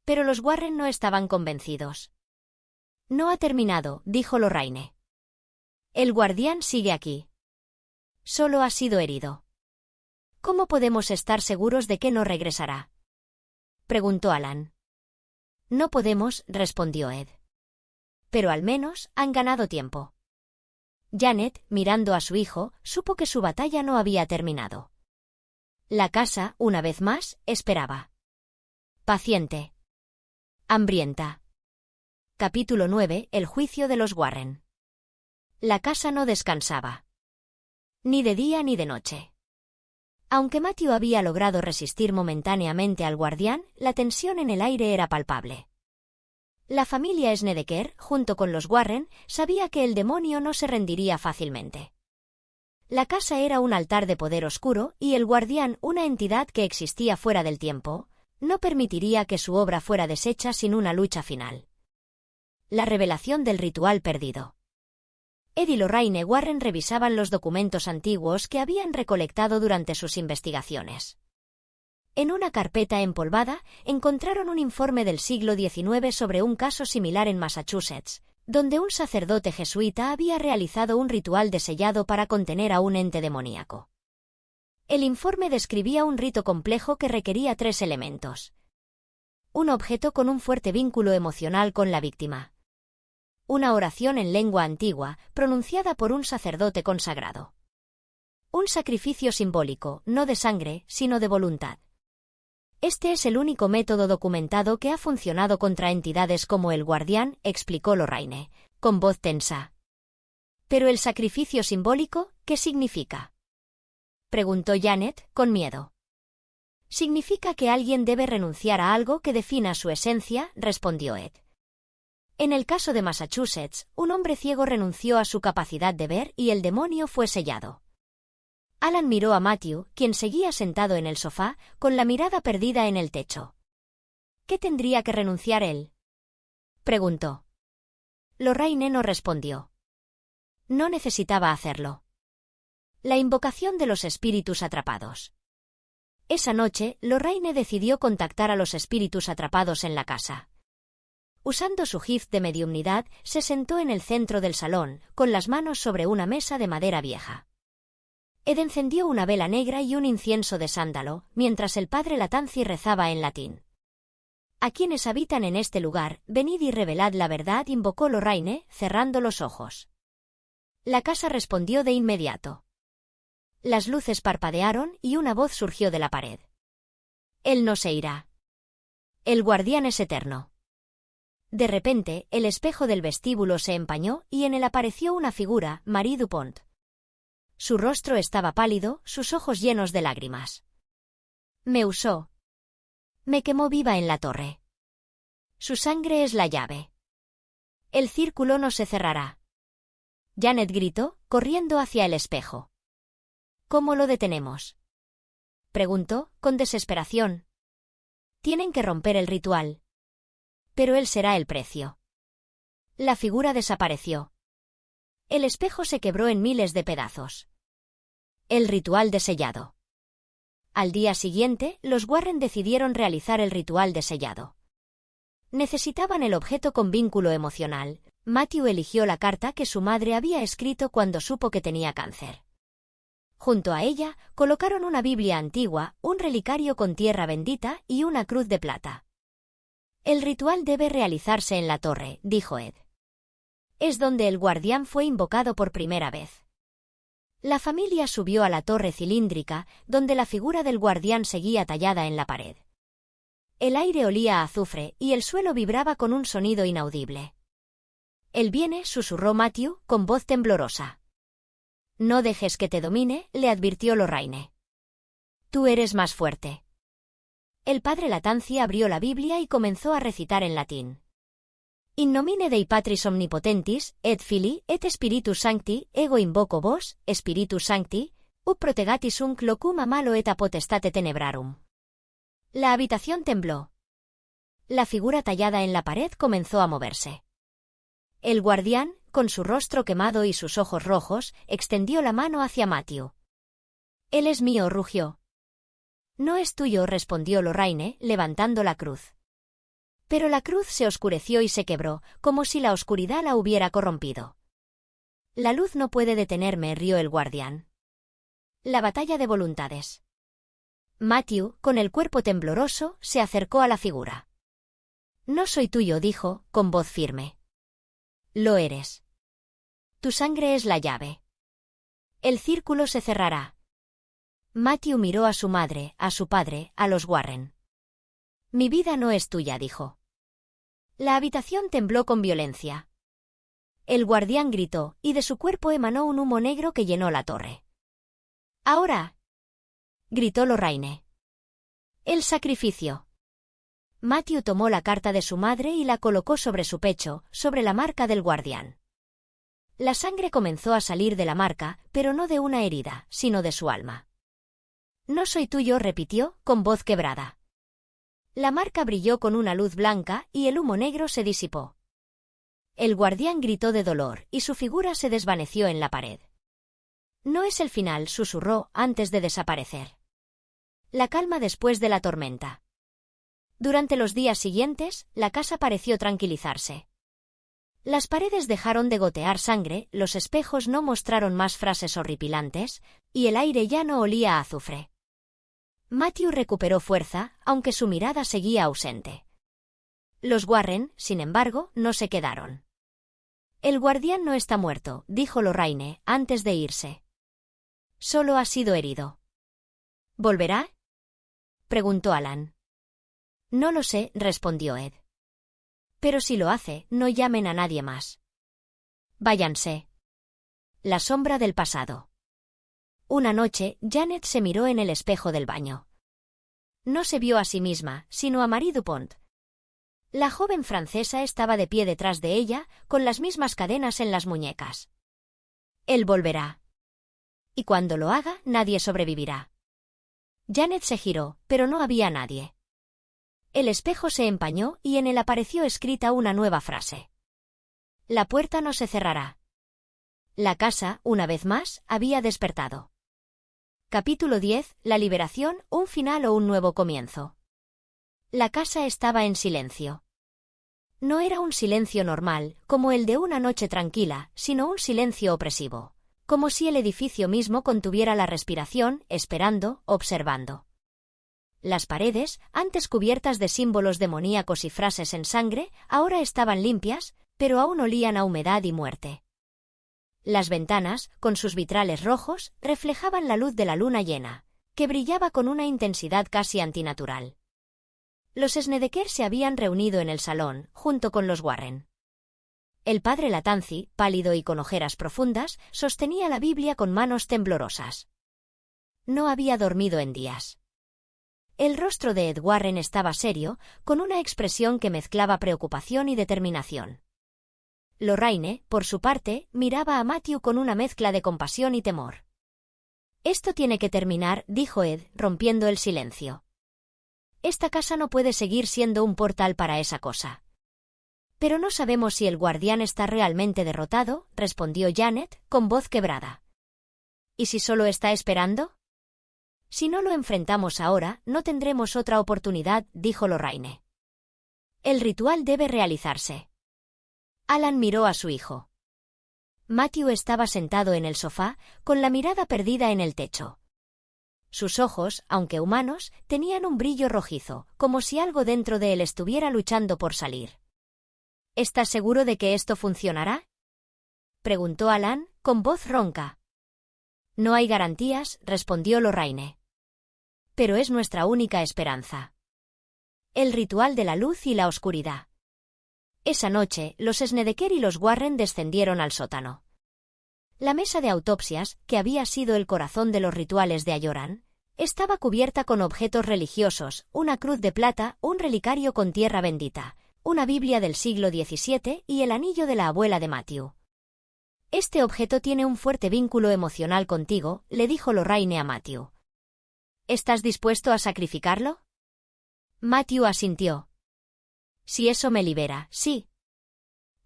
S1: Pero los Warren no estaban convencidos. «No ha terminado», dijo Lorraine. «El guardián sigue aquí. Solo ha sido herido». «¿Cómo podemos estar seguros de que no regresará?», preguntó Alan. «No podemos», respondió Ed. «Pero al menos han ganado tiempo». Janet, mirando a su hijo, supo que su batalla no había terminado. La casa, una vez más, esperaba. Paciente. Hambrienta. Capítulo 9. El juicio de los Warren. La casa no descansaba. Ni de día ni de noche. Aunque Matthew había logrado resistir momentáneamente al guardián, la tensión en el aire era palpable. La familia Snedeker, junto con los Warren, sabía que el demonio no se rendiría fácilmente. La casa era un altar de poder oscuro, y el guardián, una entidad que existía fuera del tiempo, no permitiría que su obra fuera deshecha sin una lucha final. La revelación del ritual perdido. Ed y Lorraine Warren revisaban los documentos antiguos que habían recolectado durante sus investigaciones. En una carpeta empolvada, encontraron un informe del siglo XIX sobre un caso similar en Massachusetts, donde un sacerdote jesuita había realizado un ritual de sellado para contener a un ente demoníaco. El informe describía un rito complejo que requería 3 elementos. Un objeto con un fuerte vínculo emocional con la víctima. Una oración en lengua antigua, pronunciada por un sacerdote consagrado. Un sacrificio simbólico, no de sangre, sino de voluntad. Este es el único método documentado que ha funcionado contra entidades como el guardián, explicó Lorraine, con voz tensa. ¿Pero el sacrificio simbólico, qué significa?, preguntó Janet, con miedo. Significa que alguien debe renunciar a algo que defina su esencia, respondió Ed. En el caso de Massachusetts, un hombre ciego renunció a su capacidad de ver y el demonio fue sellado. Alan miró a Matthew, quien seguía sentado en el sofá, con la mirada perdida en el techo. ¿Qué tendría que renunciar él?, preguntó. Lorraine no respondió. No necesitaba hacerlo. La invocación de los espíritus atrapados. Esa noche, Lorraine decidió contactar a los espíritus atrapados en la casa. usando su gift de mediumnidad, se sentó en el centro del salón, con las manos sobre una mesa de madera vieja. Ed encendió una vela negra y un incienso de sándalo, mientras el padre Latanzi rezaba en latín. A quienes habitan en este lugar, venid y revelad la verdad, invocó Lorraine, cerrando los ojos. La casa respondió de inmediato. Las luces parpadearon y una voz surgió de la pared. Él no se irá. El guardián es eterno. De repente, el espejo del vestíbulo se empañó y en él apareció una figura, Marie Dupont. Su rostro estaba pálido, sus ojos llenos de lágrimas. Me usó. Me quemó viva en la torre. Su sangre es la llave. El círculo no se cerrará. Janet gritó, corriendo hacia el espejo. ¿Cómo lo detenemos?, preguntó, con desesperación. Tienen que romper el ritual. Pero él será el precio. La figura desapareció. El espejo se quebró en miles de pedazos. El ritual de sellado. Al día siguiente, los Warren decidieron realizar el ritual de sellado. Necesitaban el objeto con vínculo emocional. Matthew eligió la carta que su madre había escrito cuando supo que tenía cáncer. Junto a ella, colocaron una Biblia antigua, un relicario con tierra bendita y una cruz de plata. El ritual debe realizarse en la torre, dijo Ed. Es donde el guardián fue invocado por primera vez. La familia subió a la torre cilíndrica, donde la figura del guardián seguía tallada en la pared. El aire olía a azufre y el suelo vibraba con un sonido inaudible. Él viene, susurró Matthew, con voz temblorosa. No dejes que te domine, le advirtió Lorraine. Tú eres más fuerte. El padre Latanzi abrió la Biblia y comenzó a recitar en latín. In nomine Dei Patris Omnipotentis, et Filii, et Spiritus Sancti, ego invoco vos, Spiritus Sancti, ut protegatis unc locum a malo et a potestate tenebrarum. La habitación tembló. La figura tallada en la pared comenzó a moverse. El guardián, con su rostro quemado y sus ojos rojos, extendió la mano hacia Matthew. Él es mío, rugió. No es tuyo, respondió Lorraine, levantando la cruz. Pero la cruz se oscureció y se quebró, como si la oscuridad la hubiera corrompido. La luz no puede detenerme, rió el guardián. La batalla de voluntades. Matthew, con el cuerpo tembloroso, se acercó a la figura. No soy tuyo, dijo, con voz firme. Lo eres. Tu sangre es la llave. El círculo se cerrará. Matthew miró a su madre, a su padre, a los Warren. Mi vida no es tuya, dijo. La habitación tembló con violencia. El guardián gritó, y de su cuerpo emanó un humo negro que llenó la torre. ¡Ahora!, gritó Lorraine. El sacrificio. Matthew tomó la carta de su madre y la colocó sobre su pecho, sobre la marca del guardián. La sangre comenzó a salir de la marca, pero no de una herida, sino de su alma. No soy tuyo, repitió, con voz quebrada. La marca brilló con una luz blanca y el humo negro se disipó. El guardián gritó de dolor y su figura se desvaneció en la pared. No es el final, susurró, antes de desaparecer. La calma después de la tormenta. Durante los días siguientes, la casa pareció tranquilizarse. Las paredes dejaron de gotear sangre, los espejos no mostraron más frases horripilantes, y el aire ya no olía a azufre. Matthew recuperó fuerza, aunque su mirada seguía ausente. Los Warren, sin embargo, no se quedaron. El guardián no está muerto, dijo Lorraine, antes de irse. Solo ha sido herido. ¿Volverá?, preguntó Alan. No lo sé, respondió Ed. Pero si lo hace, no llamen a nadie más. Váyanse. La sombra del pasado. Una noche, Janet se miró en el espejo del baño. No se vio a sí misma, sino a Marie Dupont. La joven francesa estaba de pie detrás de ella, con las mismas cadenas en las muñecas. Él volverá. Y cuando lo haga, nadie sobrevivirá. Janet se giró, pero no había nadie. El espejo se empañó y en él apareció escrita una nueva frase. La puerta no se cerrará. La casa, una vez más, había despertado. Capítulo 10. La liberación, un final o un nuevo comienzo. La casa estaba en silencio. No era un silencio normal, como el de una noche tranquila, sino un silencio opresivo, como si el edificio mismo contuviera la respiración, esperando, observando. Las paredes, antes cubiertas de símbolos demoníacos y frases en sangre, ahora estaban limpias, pero aún olían a humedad y muerte. Las ventanas, con sus vitrales rojos, reflejaban la luz de la luna llena, que brillaba con una intensidad casi antinatural. Los Snedeker se habían reunido en el salón, junto con los Warren. El padre Latanzi, pálido y con ojeras profundas, sostenía la Biblia con manos temblorosas. No había dormido en días. El rostro de Ed Warren estaba serio, con una expresión que mezclaba preocupación y determinación. Lorraine, por su parte, miraba a Matthew con una mezcla de compasión y temor. «Esto tiene que terminar», dijo Ed, rompiendo el silencio. «Esta casa no puede seguir siendo un portal para esa cosa». «Pero no sabemos si el guardián está realmente derrotado», respondió Janet, con voz quebrada. «¿Y si solo está esperando?» «Si no lo enfrentamos ahora, no tendremos otra oportunidad», dijo Lorraine. «El ritual debe realizarse». Alan miró a su hijo. Matthew estaba sentado en el sofá, con la mirada perdida en el techo. Sus ojos, aunque humanos, tenían un brillo rojizo, como si algo dentro de él estuviera luchando por salir. «¿Estás seguro de que esto funcionará?», preguntó Alan, con voz ronca. «No hay garantías», respondió Lorraine. «Pero es nuestra única esperanza». El ritual de la luz y la oscuridad. Esa noche, los Snedeker y los Warren descendieron al sótano. La mesa de autopsias, que había sido el corazón de los rituales de Ayoran, estaba cubierta con objetos religiosos, una cruz de plata, un relicario con tierra bendita, una Biblia del siglo XVII y el anillo de la abuela de Matthew. «Este objeto tiene un fuerte vínculo emocional contigo», le dijo Lorraine a Matthew. «¿Estás dispuesto a sacrificarlo?» Matthew asintió. «Si eso me libera, sí».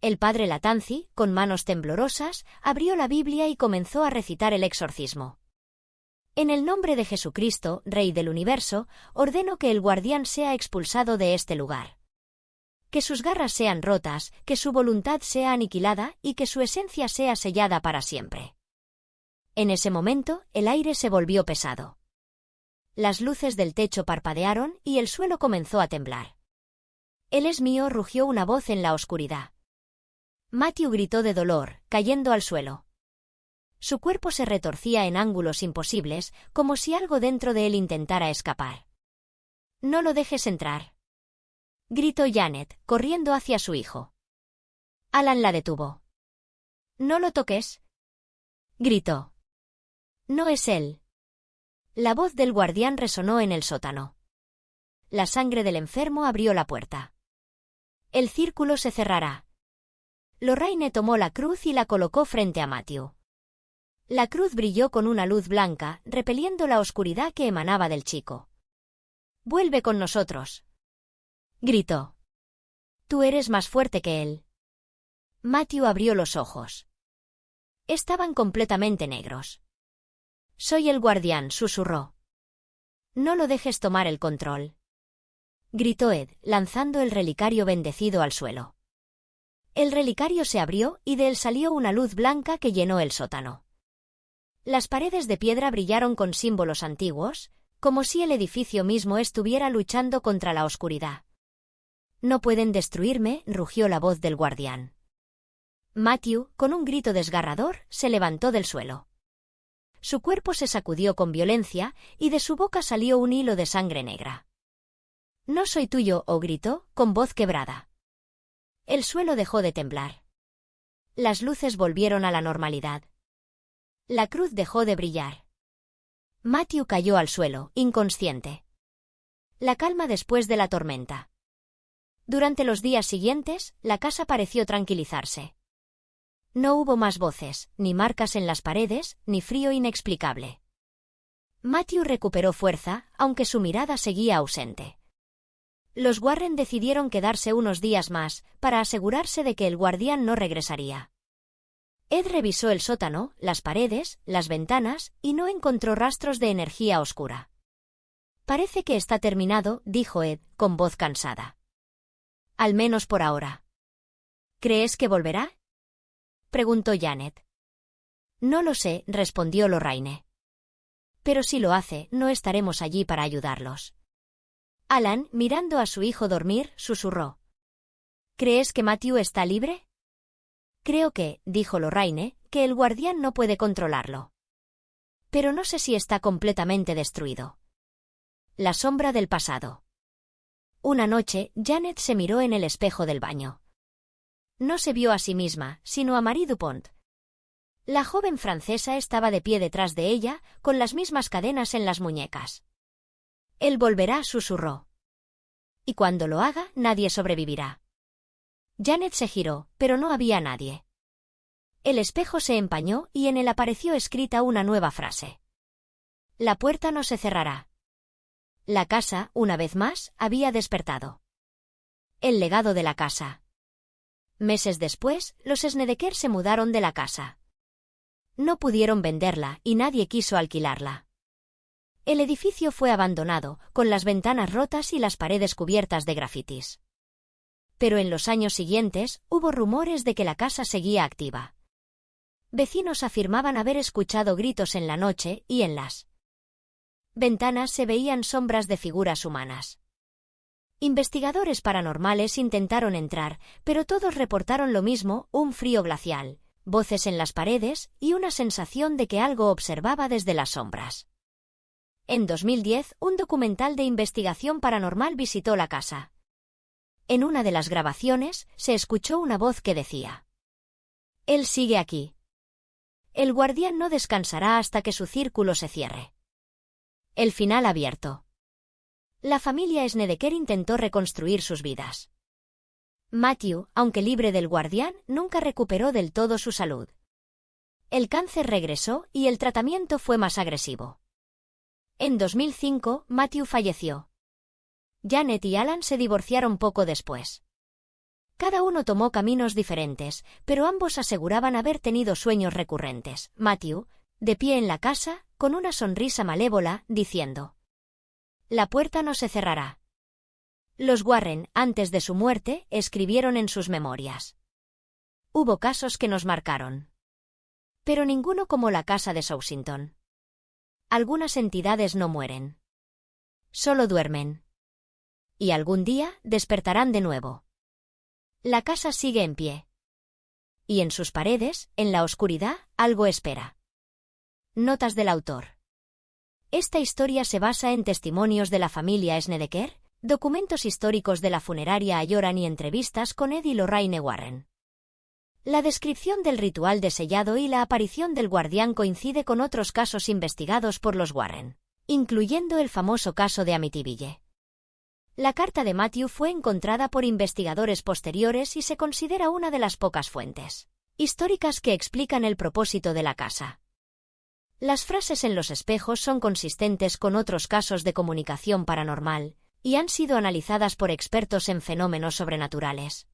S1: El padre Latanzi, con manos temblorosas, abrió la Biblia y comenzó a recitar el exorcismo. «En el nombre de Jesucristo, Rey del universo, ordeno que el guardián sea expulsado de este lugar. Que sus garras sean rotas, que su voluntad sea aniquilada y que su esencia sea sellada para siempre». En ese momento, el aire se volvió pesado. Las luces del techo parpadearon y el suelo comenzó a temblar. «Él es mío», rugió una voz en la oscuridad. Matthew gritó de dolor, cayendo al suelo. Su cuerpo se retorcía en ángulos imposibles, como si algo dentro de él intentara escapar. «No lo dejes entrar», gritó Janet, corriendo hacia su hijo. Alan la detuvo. «No lo toques», gritó. «No es él». La voz del guardián resonó en el sótano. La sangre del enfermo abrió la puerta. «El círculo se cerrará». Lorraine tomó la cruz y la colocó frente a Matthew. La cruz brilló con una luz blanca, repeliendo la oscuridad que emanaba del chico. «Vuelve con nosotros», gritó. «Tú eres más fuerte que él». Matthew abrió los ojos. Estaban completamente negros. «Soy el guardián», susurró. «No lo dejes tomar el control», gritó Ed, lanzando el relicario bendecido al suelo. El relicario se abrió y de él salió una luz blanca que llenó el sótano. Las paredes de piedra brillaron con símbolos antiguos, como si el edificio mismo estuviera luchando contra la oscuridad. «No pueden destruirme», rugió la voz del guardián. Matthew, con un grito desgarrador, se levantó del suelo. Su cuerpo se sacudió con violencia y de su boca salió un hilo de sangre negra. «No soy tuyo», gritó, con voz quebrada. El suelo dejó de temblar. Las luces volvieron a la normalidad. La cruz dejó de brillar. Matthew cayó al suelo, inconsciente. La calma después de la tormenta. Durante los días siguientes, la casa pareció tranquilizarse. No hubo más voces, ni marcas en las paredes, ni frío inexplicable. Matthew recuperó fuerza, aunque su mirada seguía ausente. Los Warren decidieron quedarse unos días más, para asegurarse de que el guardián no regresaría. Ed revisó el sótano, las paredes, las ventanas, y no encontró rastros de energía oscura. «Parece que está terminado», dijo Ed, con voz cansada. «Al menos por ahora». ¿Crees que volverá?, preguntó Janet. No lo sé, respondió Lorraine. Pero si lo hace, no estaremos allí para ayudarlos. Alan, mirando a su hijo dormir, susurró. ¿Crees que Matthew está libre? Creo que, dijo Lorraine, que el guardián no puede controlarlo. Pero no sé si está completamente destruido. La sombra del pasado. Una noche, Janet se miró en el espejo del baño. No se vio a sí misma, sino a Marie Dupont. La joven francesa estaba de pie detrás de ella, con las mismas cadenas en las muñecas. Él volverá, susurró. Y cuando lo haga, nadie sobrevivirá. Janet se giró, pero no había nadie. El espejo se empañó y en él apareció escrita una nueva frase. La puerta no se cerrará. La casa, una vez más, había despertado. El legado de la casa. Meses después, los Snedeker se mudaron de la casa. No pudieron venderla y nadie quiso alquilarla. El edificio fue abandonado, con las ventanas rotas y las paredes cubiertas de grafitis. Pero en los años siguientes, hubo rumores de que la casa seguía activa. Vecinos afirmaban haber escuchado gritos en la noche y en las ventanas se veían sombras de figuras humanas. Investigadores paranormales intentaron entrar, pero todos reportaron lo mismo, un frío glacial, voces en las paredes y una sensación de que algo observaba desde las sombras. En 2010, un documental de investigación paranormal visitó la casa. En una de las grabaciones, se escuchó una voz que decía: «Él sigue aquí. El guardián no descansará hasta que su círculo se cierre». El final abierto. La familia Snedeker intentó reconstruir sus vidas. Matthew, aunque libre del guardián, nunca recuperó del todo su salud. El cáncer regresó y el tratamiento fue más agresivo. En 2005, Matthew falleció. Janet y Alan se divorciaron poco después. Cada uno tomó caminos diferentes, pero ambos aseguraban haber tenido sueños recurrentes. Matthew, de pie en la casa, con una sonrisa malévola, diciendo: «La puerta no se cerrará». Los Warren, antes de su muerte, escribieron en sus memorias: «Hubo casos que nos marcaron. Pero ninguno como la casa de Southington. Algunas entidades no mueren. Solo duermen. Y algún día despertarán de nuevo. La casa sigue en pie. Y en sus paredes, en la oscuridad, algo espera». Notas del autor. Esta historia se basa en testimonios de la familia Snedeker, documentos históricos de la funeraria Ayoran y entrevistas con Ed y Lorraine Warren. La descripción del ritual de sellado y la aparición del guardián coincide con otros casos investigados por los Warren, incluyendo el famoso caso de Amityville. La carta de Matthew fue encontrada por investigadores posteriores y se considera una de las pocas fuentes históricas que explican el propósito de la casa. Las frases en los espejos son consistentes con otros casos de comunicación paranormal, y han sido analizadas por expertos en fenómenos sobrenaturales.